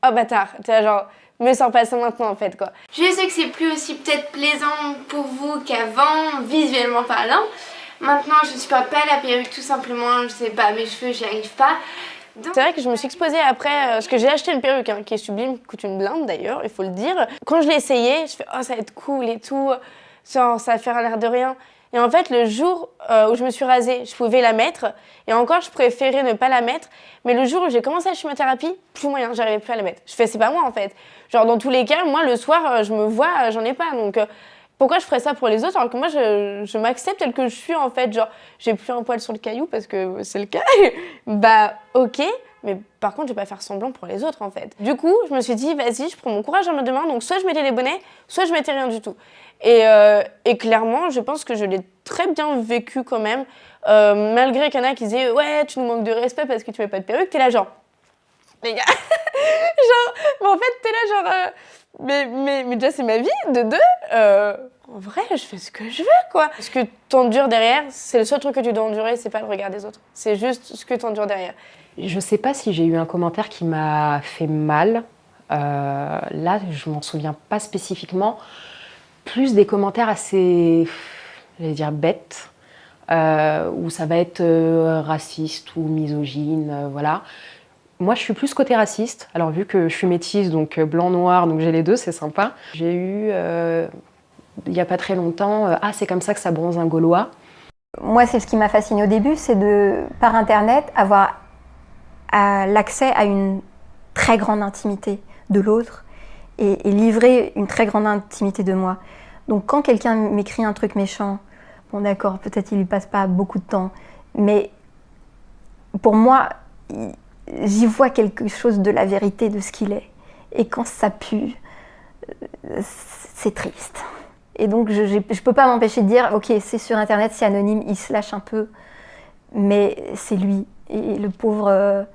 oh bâtard. T'es là genre me sors pas ça maintenant en fait quoi. Je sais que c'est plus aussi peut-être plaisant pour vous qu'avant, visuellement parlant. Maintenant, je ne supporte pas la perruque tout simplement, je sais pas, mes cheveux, j'y arrive pas. Donc... C'est vrai que je me suis exposée après, parce que j'ai acheté une perruque qui est sublime, qui coûte une blinde d'ailleurs, il faut le dire. Quand je l'ai essayé, je fais oh ça va être cool et tout, genre ça va faire l'air de rien. Et en fait, le jour où je me suis rasée, je pouvais la mettre. Et encore, je préférais ne pas la mettre. Mais le jour où j'ai commencé la chimiothérapie, plus moyen, j'arrivais plus à la mettre. Je fais, c'est pas moi en fait. Genre, dans tous les cas, moi, le soir, je me vois, j'en ai pas. Donc, pourquoi je ferais ça pour les autres alors que moi, je m'accepte tel que je suis en fait. Genre, j'ai plus un poil sur le caillou parce que c'est le cas. Bah, ok. Mais par contre, je vais pas faire semblant pour les autres en fait. Du coup, je me suis dit, vas-y, je prends mon courage à main demain. Donc, soit je mettais les bonnets, soit je mettais rien du tout. Et clairement, je pense que je l'ai très bien vécu quand même. Malgré qu'il y en a qui disaient, ouais, tu nous manques de respect parce que tu mets pas de perruque. T'es là genre, les gars, genre, mais en fait, t'es là genre, mais déjà c'est ma vie, de deux. En vrai, je fais ce que je veux, quoi. Ce que t'endures derrière, c'est le seul truc que tu dois endurer, c'est pas le regard des autres. C'est juste ce que t'endures derrière. Je sais pas si j'ai eu un commentaire qui m'a fait mal. Là, je m'en souviens pas spécifiquement. Plus des commentaires assez, j'allais dire, bêtes, où ça va être raciste ou misogyne, voilà. Moi, je suis plus côté raciste. Alors, vu que je suis métisse, donc blanc-noir, donc j'ai les deux, c'est sympa. J'ai eu, il y a pas très longtemps, ah, c'est comme ça que ça bronze un Gaulois. Moi, c'est ce qui m'a fasciné au début, c'est de, par Internet, avoir l'accès à une très grande intimité de l'autre et livrer une très grande intimité de moi. Donc quand quelqu'un m'écrit un truc méchant, bon d'accord, peut-être il lui passe pas beaucoup de temps, mais pour moi, j'y vois quelque chose de la vérité de ce qu'il est. Et quand ça pue, c'est triste. Et donc je peux pas m'empêcher de dire, ok, c'est sur Internet, c'est anonyme, il se lâche un peu, mais c'est lui. Et le pauvre,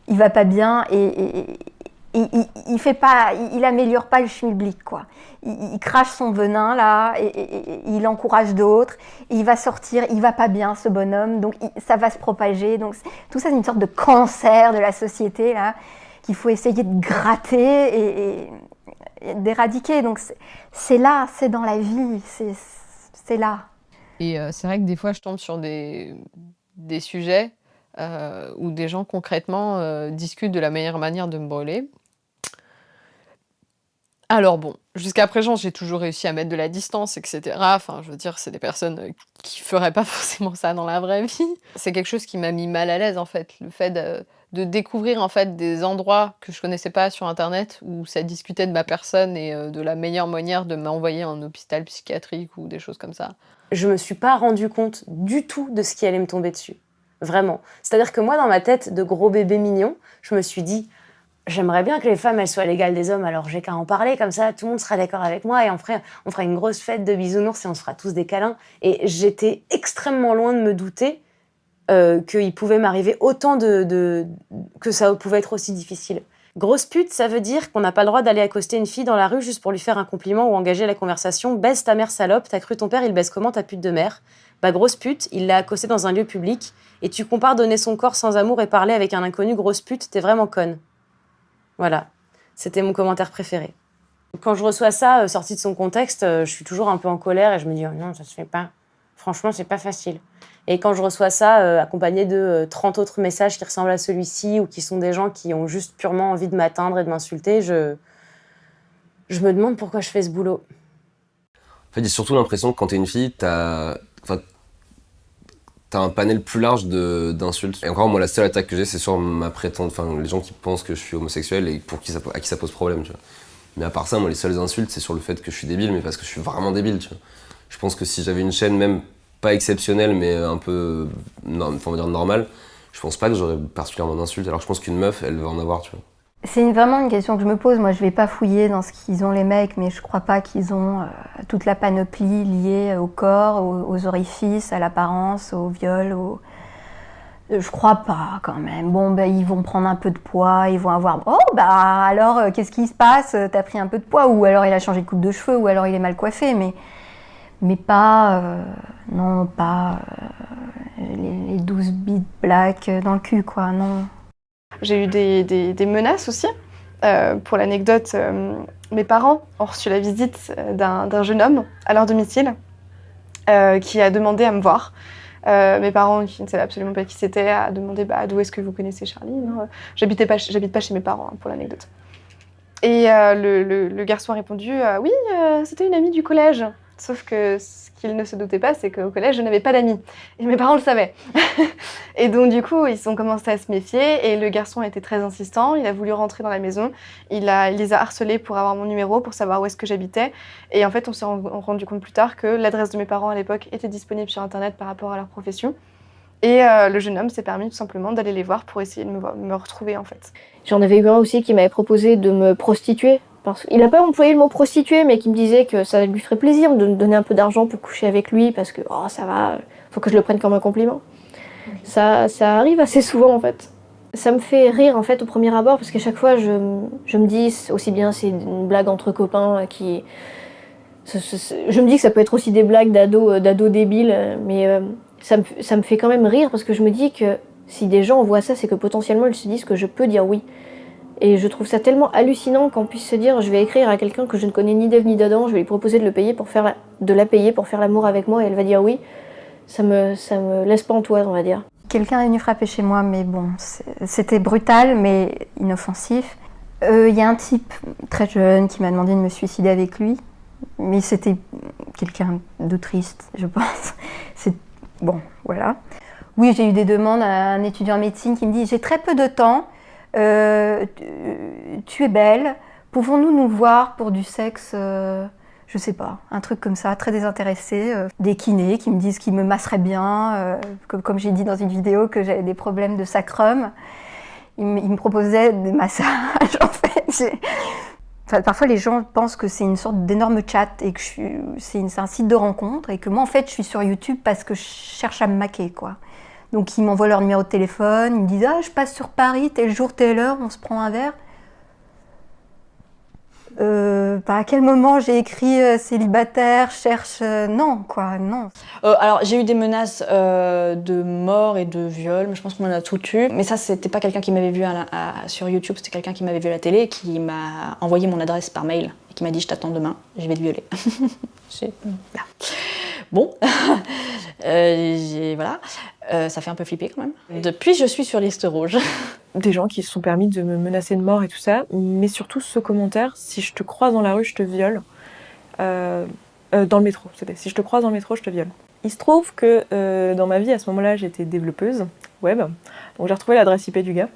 il va pas bien et il fait pas, il améliore pas le schmilblick quoi. Il crache son venin là et il encourage d'autres. Il va sortir, il va pas bien ce bonhomme, donc ça va se propager. Donc tout ça c'est une sorte de cancer de la société là qu'il faut essayer de gratter et d'éradiquer. Donc c'est là, c'est dans la vie, c'est là. Et c'est vrai que des fois je tombe sur des sujets où des gens concrètement discutent de la meilleure manière de me brûler. Alors bon, jusqu'à présent, j'ai toujours réussi à mettre de la distance, etc. Enfin, je veux dire, c'est des personnes qui feraient pas forcément ça dans la vraie vie. C'est quelque chose qui m'a mis mal à l'aise, en fait. Le fait de découvrir, en fait, des endroits que je connaissais pas sur Internet, où ça discutait de ma personne et de la meilleure manière de m'envoyer en hôpital psychiatrique ou des choses comme ça. Je me suis pas rendu compte du tout de ce qui allait me tomber dessus. Vraiment. C'est-à-dire que moi, dans ma tête de gros bébé mignon, je me suis dit... J'aimerais bien que les femmes, elles soient l'égale des hommes, alors j'ai qu'à en parler, comme ça, tout le monde sera d'accord avec moi, et on fera une grosse fête de bisounours et on se fera tous des câlins. Et j'étais extrêmement loin de me douter qu'il pouvait m'arriver autant que ça pouvait être aussi difficile. Grosse pute, ça veut dire qu'on n'a pas le droit d'aller accoster une fille dans la rue juste pour lui faire un compliment ou engager la conversation. Baise ta mère salope, t'as cru ton père, il baise comment ta pute de mère? Bah grosse pute, il l'a accostée dans un lieu public, et tu compares donner son corps sans amour et parler avec un inconnu, grosse pute, t'es vraiment conne. Voilà. c'était mon commentaire préféré. Quand je reçois ça, sorti de son contexte, je suis toujours un peu en colère et je me dis oh non, ça se fait pas. Franchement, c'est pas facile. Et quand je reçois ça, accompagné de 30 autres messages qui ressemblent à celui-ci ou qui sont des gens qui ont juste purement envie de m'atteindre et de m'insulter, je me demande pourquoi je fais ce boulot. En fait, j'ai surtout l'impression que quand t'es une fille, t'as un panel plus large d'insultes. Et encore, moi, la seule attaque que j'ai, c'est sur les gens qui pensent que je suis homosexuel et à qui ça pose problème, tu vois. Mais à part ça, moi, les seules insultes, c'est sur le fait que je suis débile, mais parce que je suis vraiment débile, tu vois. Je pense que si j'avais une chaîne même pas exceptionnelle, mais un peu, on va dire normale, je pense pas que j'aurais particulièrement d'insultes, alors que je pense qu'une meuf, elle va en avoir, tu vois. C'est vraiment une question que je me pose. Moi, je vais pas fouiller dans ce qu'ils ont les mecs, mais je crois pas qu'ils ont toute la panoplie liée au corps, aux orifices, à l'apparence, au viol, Je crois pas, quand même. Bon, ils vont prendre un peu de poids, ils vont avoir... Oh, alors, qu'est-ce qui se passe? T'as pris un peu de poids, ou alors il a changé de coupe de cheveux, ou alors il est mal coiffé, mais pas... non, pas... les 12 bits black dans le cul, quoi, non. J'ai eu des menaces aussi. Pour l'anecdote, mes parents ont reçu la visite d'un jeune homme à leur domicile qui a demandé à me voir. Mes parents, qui ne savaient absolument pas qui c'était, a demandé d'où est-ce que vous connaissez Charlie, non, j'habite pas chez mes parents, hein, pour l'anecdote. Et le garçon a répondu oui, c'était une amie du collège. Sauf que ce qu'il ne se doutait pas, c'est qu'au collège, je n'avais pas d'amis. Et mes parents le savaient. Et donc, du coup, ils ont commencé à se méfier. Et le garçon était très insistant. Il a voulu rentrer dans la maison. Il les a harcelés pour avoir mon numéro, pour savoir où est-ce que j'habitais. Et en fait, on s'est rendu compte plus tard que l'adresse de mes parents à l'époque était disponible sur Internet par rapport à leur profession. Et le jeune homme s'est permis tout simplement d'aller les voir pour essayer de me retrouver, en fait. J'en avais eu un aussi qui m'avait proposé de me prostituer. Il n'a pas employé le mot prostituée, mais qui me disait que ça lui ferait plaisir de me donner un peu d'argent pour coucher avec lui, parce que ça va, faut que je le prenne comme un compliment. Ça arrive assez souvent en fait. Ça me fait rire en fait au premier abord, parce qu'à chaque fois je me dis, aussi bien c'est une blague entre copains qui... Je me dis que ça peut être aussi des blagues d'ados débiles, mais ça me fait quand même rire, parce que je me dis que si des gens voient ça, c'est que potentiellement ils se disent que je peux dire oui. Et je trouve ça tellement hallucinant qu'on puisse se dire je vais écrire à quelqu'un que je ne connais ni d'Ève ni d'Adam, je vais lui proposer de la payer pour faire l'amour avec moi et elle va dire oui. Ça me laisse pas en toile, on va dire. Quelqu'un est venu frapper chez moi, mais bon, c'était brutal mais inoffensif. Il y a un type très jeune qui m'a demandé de me suicider avec lui, mais c'était quelqu'un de triste, je pense. Bon, voilà. Oui, j'ai eu des demandes à un étudiant en médecine qui me dit j'ai très peu de temps. Tu es belle, pouvons-nous nous voir pour du sexe, je sais pas, un truc comme ça, très désintéressé. Des kinés qui me disent qu'ils me masseraient bien, comme j'ai dit dans une vidéo que j'avais des problèmes de sacrum. Ils me proposaient des massages, en fait. Parfois les gens pensent que c'est une sorte d'énorme chat et que c'est un site de rencontre et que moi en fait je suis sur YouTube parce que je cherche à me maquer, quoi. Donc ils m'envoient leur numéro de téléphone, ils me disent « Ah, je passe sur Paris, tel jour, telle heure, on se prend un verre. » À quel moment j'ai écrit célibataire, cherche... non, quoi, non. Alors, j'ai eu des menaces de mort et de viol, mais je pense qu'on en a tout eu. Mais ça, c'était pas quelqu'un qui m'avait vu sur YouTube, c'était quelqu'un qui m'avait vu à la télé, qui m'a envoyé mon adresse par mail et qui m'a dit « Je t'attends demain, je vais te violer. » Là. Bon, voilà. Ça fait un peu flipper quand même. Depuis, je suis sur liste rouge. Des gens qui se sont permis de me menacer de mort et tout ça, mais surtout ce commentaire, si je te croise dans la rue, je te viole. Dans le métro, c'était. Si je te croise dans le métro, je te viole. Il se trouve que dans ma vie, à ce moment-là, j'étais développeuse web. Donc j'ai retrouvé l'adresse IP du gars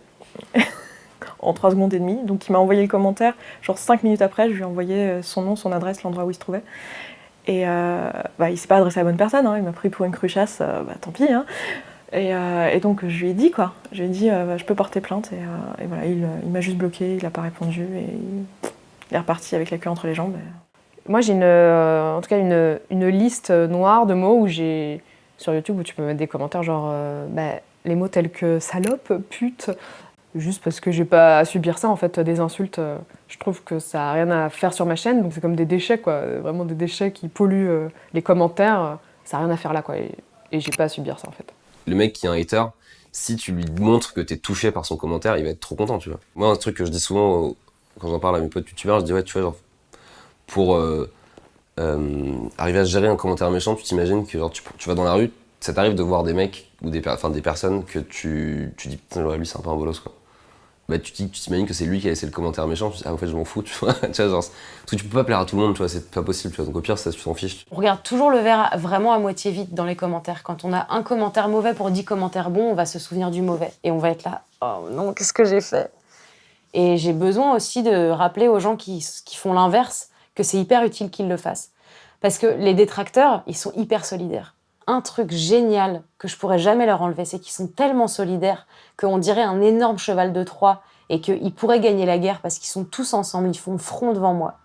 en 3 secondes et demie. Donc il m'a envoyé le commentaire, genre 5 minutes après, je lui ai envoyé son nom, son adresse, l'endroit où il se trouvait. Et il s'est pas adressé à la bonne personne, hein, il m'a pris pour une cruchasse, tant pis. Hein. Et donc je lui ai dit quoi, je lui ai dit je peux porter plainte et voilà, il m'a juste bloqué, il a pas répondu et il est reparti avec la queue entre les jambes. Moi j'ai en tout cas une liste noire de mots où j'ai sur YouTube où tu peux mettre des commentaires genre les mots tels que salope, pute, juste parce que j'ai pas à subir ça en fait, des insultes. Je trouve que ça a rien à faire sur ma chaîne, donc c'est comme des déchets quoi, vraiment des déchets qui polluent les commentaires, ça a rien à faire là quoi, et j'ai pas à subir ça en fait. Le mec qui est un hater, si tu lui montres que t'es touché par son commentaire, il va être trop content, tu vois. Moi, un truc que je dis souvent quand j'en parle à mes potes youtubeurs, je dis ouais, tu vois, genre, pour arriver à gérer un commentaire méchant, tu t'imagines que genre, tu vas dans la rue, ça t'arrive de voir des mecs ou des personnes que tu dis putain, genre, lui c'est un peu un bolos quoi. Bah, tu t'imagines que c'est lui qui a laissé le commentaire méchant, tu dis ah en fait je m'en fous, tu vois, tu vois genre, parce que tu peux pas plaire à tout le monde, tu vois, c'est pas possible, tu vois, donc au pire ça tu t'en fiches. On regarde toujours le verre vraiment à moitié vide dans les commentaires. Quand on a un commentaire mauvais pour 10 commentaires bons, on va se souvenir du mauvais et on va être là oh non, qu'est-ce que j'ai fait? Et j'ai besoin aussi de rappeler aux gens qui font l'inverse que c'est hyper utile qu'ils le fassent. Parce que les détracteurs, ils sont hyper solidaires. Un truc génial que je pourrais jamais leur enlever, c'est qu'ils sont tellement solidaires qu'on dirait un énorme cheval de Troie et qu'ils pourraient gagner la guerre parce qu'ils sont tous ensemble, ils font front devant moi.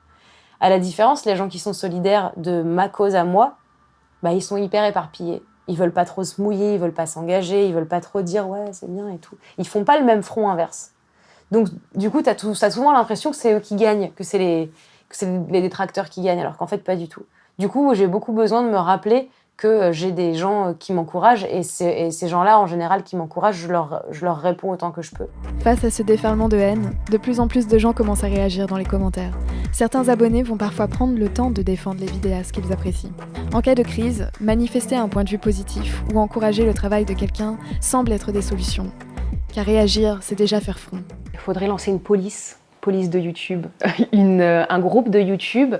À la différence, les gens qui sont solidaires de ma cause à moi, bah, ils sont hyper éparpillés. Ils veulent pas trop se mouiller, ils veulent pas s'engager, ils veulent pas trop dire ouais, c'est bien et tout. Ils font pas le même front inverse. Donc, du coup, t'as souvent l'impression que c'est eux qui gagnent, que c'est les détracteurs qui gagnent, alors qu'en fait, pas du tout. Du coup, j'ai beaucoup besoin de me rappeler que j'ai des gens qui m'encouragent et ces gens-là, en général, qui m'encouragent, je leur réponds autant que je peux. Face à ce déferlement de haine, de plus en plus de gens commencent à réagir dans les commentaires. Certains abonnés vont parfois prendre le temps de défendre les vidéastes qu'ils apprécient. En cas de crise, manifester un point de vue positif ou encourager le travail de quelqu'un semble être des solutions. Car réagir, c'est déjà faire front. Il faudrait lancer une police de YouTube, un groupe de YouTube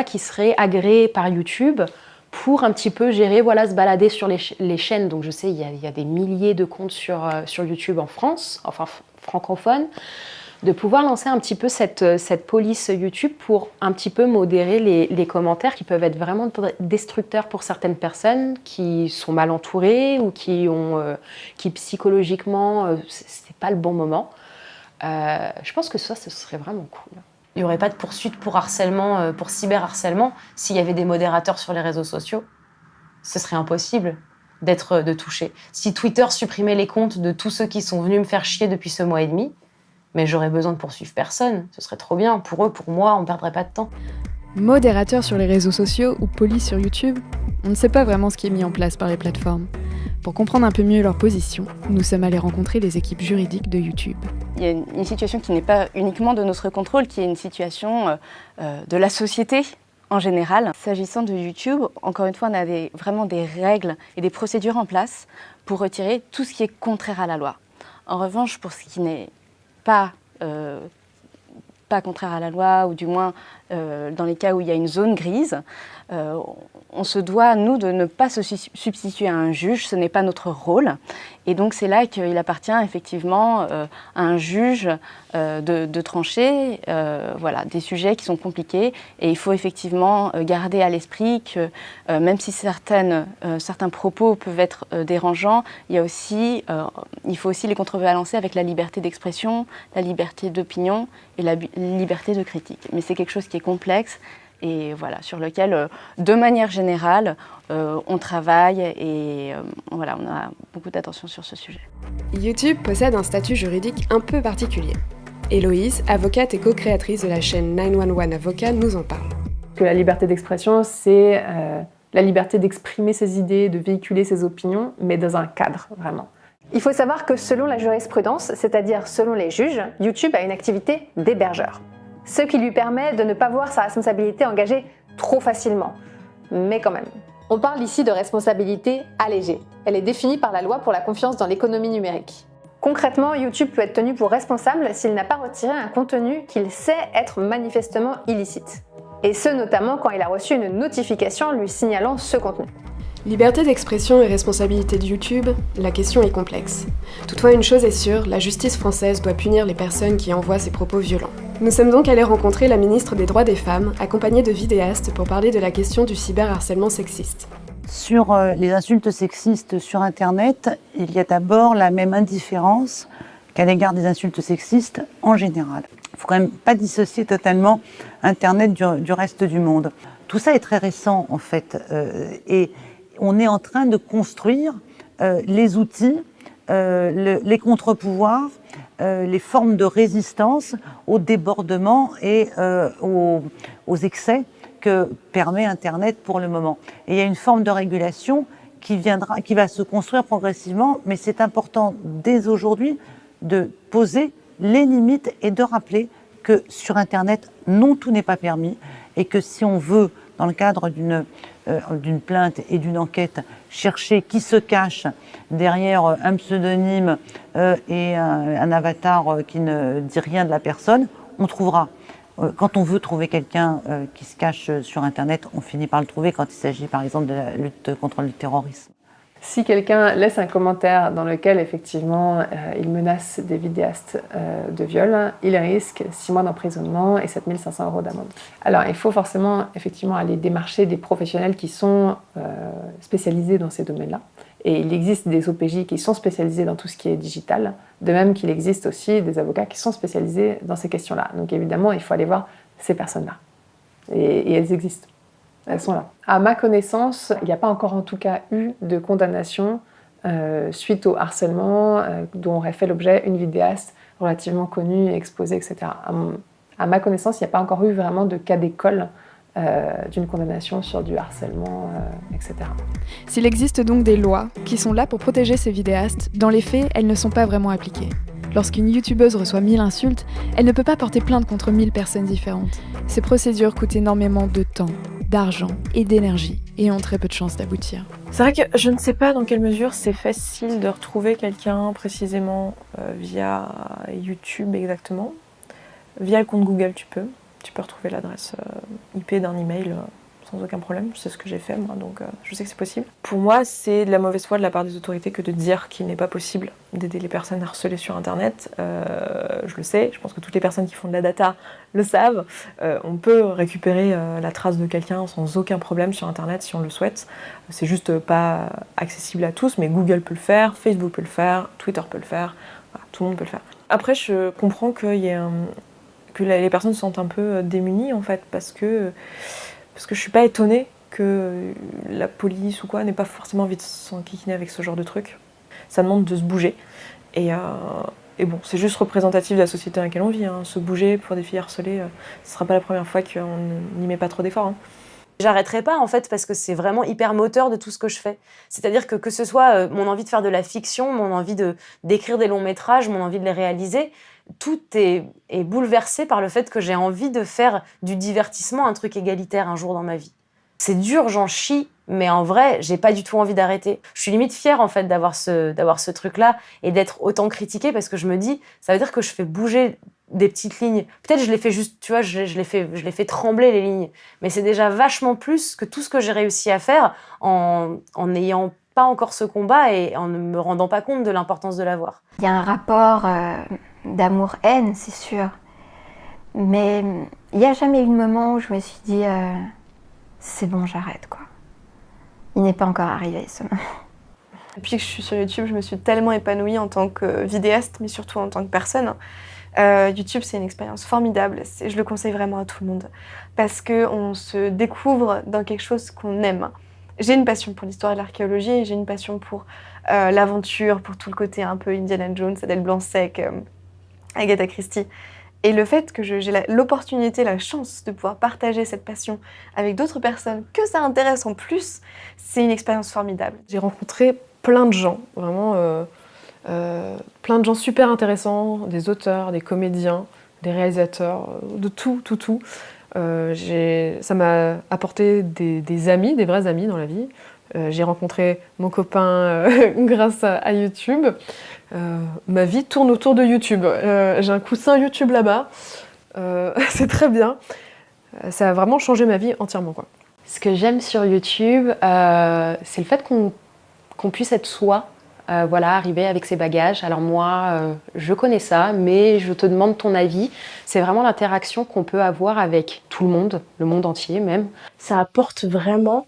qui serait agréé par YouTube pour un petit peu gérer, se balader sur les chaînes. Donc je sais, il y a des milliers de comptes sur YouTube en France, enfin francophone, de pouvoir lancer un petit peu cette police YouTube pour un petit peu modérer les commentaires qui peuvent être vraiment destructeurs pour certaines personnes qui sont mal entourées ou qui psychologiquement, c'est pas le bon moment. Je pense que ce serait vraiment cool. Il n'y aurait pas de poursuite pour harcèlement, pour cyberharcèlement, s'il y avait des modérateurs sur les réseaux sociaux. Ce serait impossible de toucher. Si Twitter supprimait les comptes de tous ceux qui sont venus me faire chier depuis ce mois et demi, mais j'aurais besoin de poursuivre personne. Ce serait trop bien. Pour eux, pour moi, on ne perdrait pas de temps. Modérateur sur les réseaux sociaux ou police sur YouTube, on ne sait pas vraiment ce qui est mis en place par les plateformes. Pour comprendre un peu mieux leur position, nous sommes allés rencontrer les équipes juridiques de YouTube. Il y a une situation qui n'est pas uniquement de notre contrôle, qui est une situation de la société en général. S'agissant de YouTube, encore une fois, on a vraiment des règles et des procédures en place pour retirer tout ce qui est contraire à la loi. En revanche, pour ce qui n'est pas contraire à la loi, ou du moins dans les cas où il y a une zone grise, on se doit, nous, de ne pas se substituer à un juge, ce n'est pas notre rôle. Et donc c'est là qu'il appartient effectivement à un juge de trancher des sujets qui sont compliqués. Et il faut effectivement garder à l'esprit que même si certains propos peuvent être dérangeants, il faut aussi les contrebalancer avec la liberté d'expression, la liberté d'opinion et la liberté de critique. Mais c'est quelque chose qui est complexe et sur lequel, de manière générale, on travaille et on a beaucoup d'attention sur ce sujet. YouTube possède un statut juridique un peu particulier. Héloïse, avocate et co-créatrice de la chaîne 911 Avocat, nous en parle. Que la liberté d'expression, c'est la liberté d'exprimer ses idées, de véhiculer ses opinions, mais dans un cadre, vraiment. Il faut savoir que selon la jurisprudence, c'est-à-dire selon les juges, YouTube a une activité d'hébergeur. Ce qui lui permet de ne pas voir sa responsabilité engagée trop facilement. Mais quand même. On parle ici de responsabilité allégée. Elle est définie par la loi pour la confiance dans l'économie numérique. Concrètement, YouTube peut être tenu pour responsable s'il n'a pas retiré un contenu qu'il sait être manifestement illicite. Et ce notamment quand il a reçu une notification lui signalant ce contenu. Liberté d'expression et responsabilité de YouTube, la question est complexe. Toutefois, une chose est sûre, la justice française doit punir les personnes qui envoient ces propos violents. Nous sommes donc allés rencontrer la ministre des Droits des Femmes, accompagnée de vidéastes pour parler de la question du cyberharcèlement sexiste. Sur les insultes sexistes sur Internet, il y a d'abord la même indifférence qu'à l'égard des insultes sexistes en général. Il ne faut quand même pas dissocier totalement Internet du reste du monde. Tout ça est très récent en fait, et on est en train de construire les outils, les contre-pouvoirs, les formes de résistance aux débordements et aux excès que permet Internet pour le moment. Et il y a une forme de régulation qui va se construire progressivement, mais c'est important dès aujourd'hui de poser les limites et de rappeler que sur Internet, non, tout n'est pas permis et que si on veut, dans le cadre d'une plainte et d'une enquête, chercher qui se cache derrière un pseudonyme et un avatar qui ne dit rien de la personne, on trouvera. Quand on veut trouver quelqu'un qui se cache sur Internet, on finit par le trouver quand il s'agit par exemple de la lutte contre le terrorisme. Si quelqu'un laisse un commentaire dans lequel effectivement il menace des vidéastes de viol, il risque 6 mois d'emprisonnement et 7 500 € d'amende. Alors il faut forcément effectivement aller démarcher des professionnels qui sont spécialisés dans ces domaines-là. Et il existe des OPJ qui sont spécialisés dans tout ce qui est digital, de même qu'il existe aussi des avocats qui sont spécialisés dans ces questions-là. Donc évidemment, il faut aller voir ces personnes-là. Et elles existent. Elles sont là. À ma connaissance, il n'y a pas encore en tout cas eu de condamnation suite au harcèlement dont aurait fait l'objet une vidéaste relativement connue, exposée, etc. À ma connaissance, il n'y a pas encore eu vraiment de cas d'école d'une condamnation sur du harcèlement, etc. S'il existe donc des lois qui sont là pour protéger ces vidéastes, dans les faits, elles ne sont pas vraiment appliquées. Lorsqu'une youtubeuse reçoit 1000 insultes, elle ne peut pas porter plainte contre 1000 personnes différentes. Ces procédures coûtent énormément de temps, d'argent et d'énergie et ont très peu de chances d'aboutir. C'est vrai que je ne sais pas dans quelle mesure c'est facile de retrouver quelqu'un précisément via YouTube exactement. Via le compte Google, tu peux retrouver l'adresse IP d'un email sans aucun problème. C'est ce que j'ai fait moi, donc je sais que c'est possible. Pour moi, c'est de la mauvaise foi de la part des autorités que de dire qu'il n'est pas possible d'aider les personnes harcelées sur Internet. Je le sais, je pense que toutes les personnes qui font de la data le savent. On peut récupérer la trace de quelqu'un sans aucun problème sur Internet si on le souhaite. C'est juste pas accessible à tous, mais Google peut le faire, Facebook peut le faire, Twitter peut le faire, voilà, tout le monde peut le faire. Après, je comprends que les personnes se sentent un peu démunies en fait, parce que je suis pas étonnée que la police ou quoi n'ait pas forcément envie de s'enquiquiner avec ce genre de truc. Ça demande de se bouger. Et bon, c'est juste représentatif de la société dans laquelle on vit. Se bouger pour des filles harcelées, ce sera pas la première fois qu'on n'y met pas trop d'efforts. J'arrêterai pas en fait parce que c'est vraiment hyper moteur de tout ce que je fais. C'est-à-dire que ce soit mon envie de faire de la fiction, mon envie d'écrire des longs métrages, mon envie de les réaliser, tout est bouleversé par le fait que j'ai envie de faire du divertissement un truc égalitaire un jour dans ma vie. C'est dur, j'en chie, mais en vrai, j'ai pas du tout envie d'arrêter. Je suis limite fière en fait d'avoir ce truc-là et d'être autant critiquée parce que je me dis, ça veut dire que je fais bouger des petites lignes. Peut-être je les fais juste, tu vois, je les fais trembler les lignes. Mais c'est déjà vachement plus que tout ce que j'ai réussi à faire en n'ayant pas encore ce combat et en ne me rendant pas compte de l'importance de l'avoir. Il y a un rapport d'amour-haine, c'est sûr. Mais il n'y a jamais eu de moment où je me suis dit c'est bon, j'arrête quoi. Il n'est pas encore arrivé ce moment. Depuis que je suis sur YouTube, je me suis tellement épanouie en tant que vidéaste, mais surtout en tant que personne. YouTube, c'est une expérience formidable. Je le conseille vraiment à tout le monde. Parce qu'on se découvre dans quelque chose qu'on aime. J'ai une passion pour l'histoire et l'archéologie, j'ai une passion pour l'aventure, pour tout le côté un peu Indiana Jones, Adèle Blanc-Sec, Agatha Christie. Et le fait que j'ai l'opportunité, la chance de pouvoir partager cette passion avec d'autres personnes que ça intéresse en plus, c'est une expérience formidable. J'ai rencontré plein de gens, vraiment plein de gens super intéressants, des auteurs, des comédiens, des réalisateurs, de tout. Ça m'a apporté des amis, des vrais amis dans la vie. J'ai rencontré mon copain grâce à YouTube. Ma vie tourne autour de YouTube. J'ai un coussin YouTube là-bas. C'est très bien. Ça a vraiment changé ma vie entièrement, quoi. Ce que j'aime sur YouTube, c'est le fait qu'on puisse être soi. Arriver avec ses bagages. Alors moi, je connais ça, mais je te demande ton avis. C'est vraiment l'interaction qu'on peut avoir avec tout le monde entier même. Ça apporte vraiment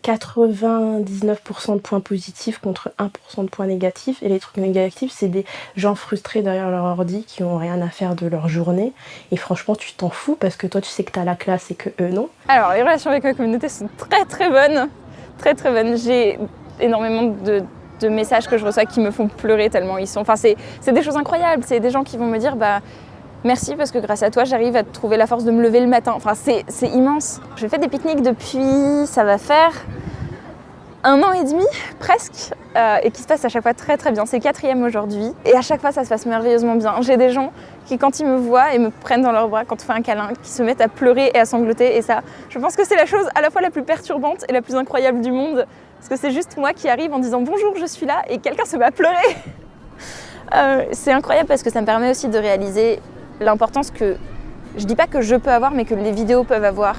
99% de points positifs contre 1% de points négatifs. Et les trucs négatifs, c'est des gens frustrés derrière leur ordi qui n'ont rien à faire de leur journée. Et franchement, tu t'en fous parce que toi, tu sais que tu as la classe et que eux, non. Alors, les relations avec ma communauté sont très très bonnes. Très très bonnes. J'ai énormément de messages que je reçois qui me font pleurer tellement ils sont... Enfin, c'est des choses incroyables. C'est des gens qui vont me dire merci parce que grâce à toi, j'arrive à trouver la force de me lever le matin. Enfin, c'est immense. Je fais des pique-niques depuis... Ça va faire 1 an et demi, presque, et qui se passe à chaque fois très très bien. C'est le 4e aujourd'hui, et à chaque fois ça se passe merveilleusement bien. J'ai des gens qui, quand ils me voient et me prennent dans leurs bras, quand on fait un câlin, qui se mettent à pleurer et à sangloter, et ça, je pense que c'est la chose à la fois la plus perturbante et la plus incroyable du monde, parce que c'est juste moi qui arrive en disant bonjour, je suis là, et quelqu'un se met à pleurer. C'est incroyable parce que ça me permet aussi de réaliser l'importance que, je dis pas que je peux avoir, mais que les vidéos peuvent avoir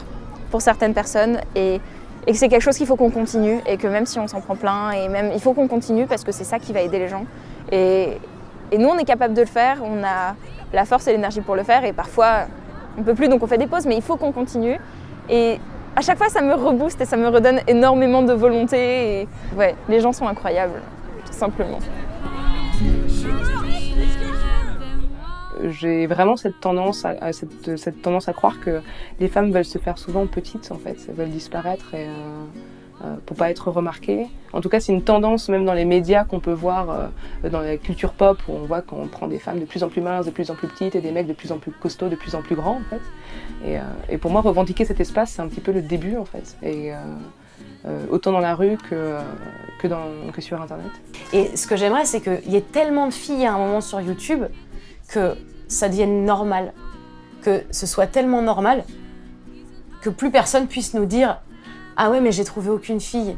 pour certaines personnes, et que c'est quelque chose qu'il faut qu'on continue, et que même si on s'en prend plein, et même il faut qu'on continue parce que c'est ça qui va aider les gens. Et nous, on est capable de le faire, on a la force et l'énergie pour le faire, et parfois on peut plus, donc on fait des pauses, mais il faut qu'on continue. Et à chaque fois, ça me rebooste et ça me redonne énormément de volonté. Et ouais, les gens sont incroyables, tout simplement. J'ai vraiment cette tendance à croire que les femmes veulent se faire souvent petites, en fait. Elles veulent disparaître pour pas être remarquées. En tout cas, c'est une tendance même dans les médias qu'on peut voir dans la culture pop, où on voit qu'on prend des femmes de plus en plus minces, de plus en plus petites, et des mecs de plus en plus costauds, de plus en plus grands, en fait. Et pour moi, revendiquer cet espace, c'est un petit peu le début, en fait. Et autant dans la rue que sur Internet. Et ce que j'aimerais, c'est qu'il y ait tellement de filles à un moment sur YouTube que ça devienne normal, que ce soit tellement normal que plus personne puisse nous dire « Ah ouais, mais j'ai trouvé aucune fille »,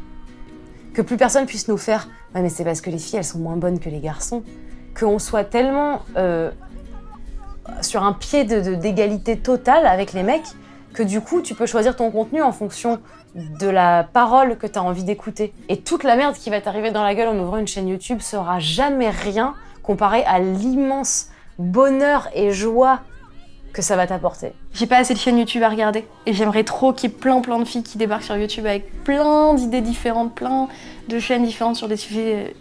que plus personne puisse nous faire « Ouais, mais c'est parce que les filles, elles sont moins bonnes que les garçons », qu'on soit tellement sur un pied d'égalité totale avec les mecs que du coup, tu peux choisir ton contenu en fonction de la parole que tu as envie d'écouter. Et toute la merde qui va t'arriver dans la gueule en ouvrant une chaîne YouTube sera jamais rien comparé à l'immense bonheur et joie que ça va t'apporter. J'ai pas assez de chaînes YouTube à regarder, et j'aimerais trop qu'il y ait plein de filles qui débarquent sur YouTube avec plein d'idées différentes, plein de chaînes différentes sur des sujets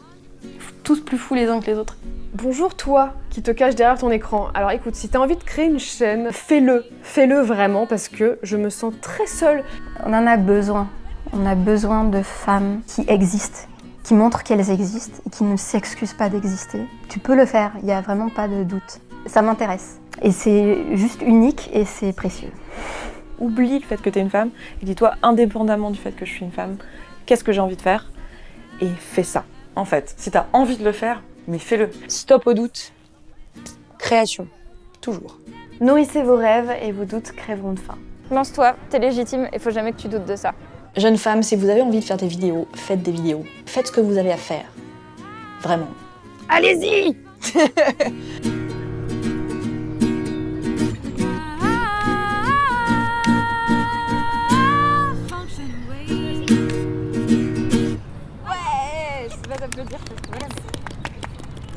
tous plus fous les uns que les autres. Bonjour toi qui te cache derrière ton écran. Alors écoute, si t'as envie de créer une chaîne, fais-le vraiment, parce que je me sens très seule. On en a besoin. On a besoin de femmes qui existent, qui montrent qu'elles existent et qui ne s'excusent pas d'exister. Tu peux le faire, il n'y a vraiment pas de doute. Ça m'intéresse. Et c'est juste unique et c'est précieux. Oublie le fait que tu es une femme et dis-toi, indépendamment du fait que je suis une femme, qu'est-ce que j'ai envie de faire? Et fais ça. En fait, si tu as envie de le faire, mais fais-le. Stop au doute. Création. Toujours. Nourrissez vos rêves et vos doutes crèveront de faim. Lance-toi, t'es légitime et faut jamais que tu doutes de ça. Jeune femme, si vous avez envie de faire des vidéos, faites des vidéos. Faites ce que vous avez à faire. Vraiment. Allez-y. Ouais, je vais t'applaudir parce que voilà,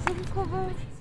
c'est trop beau.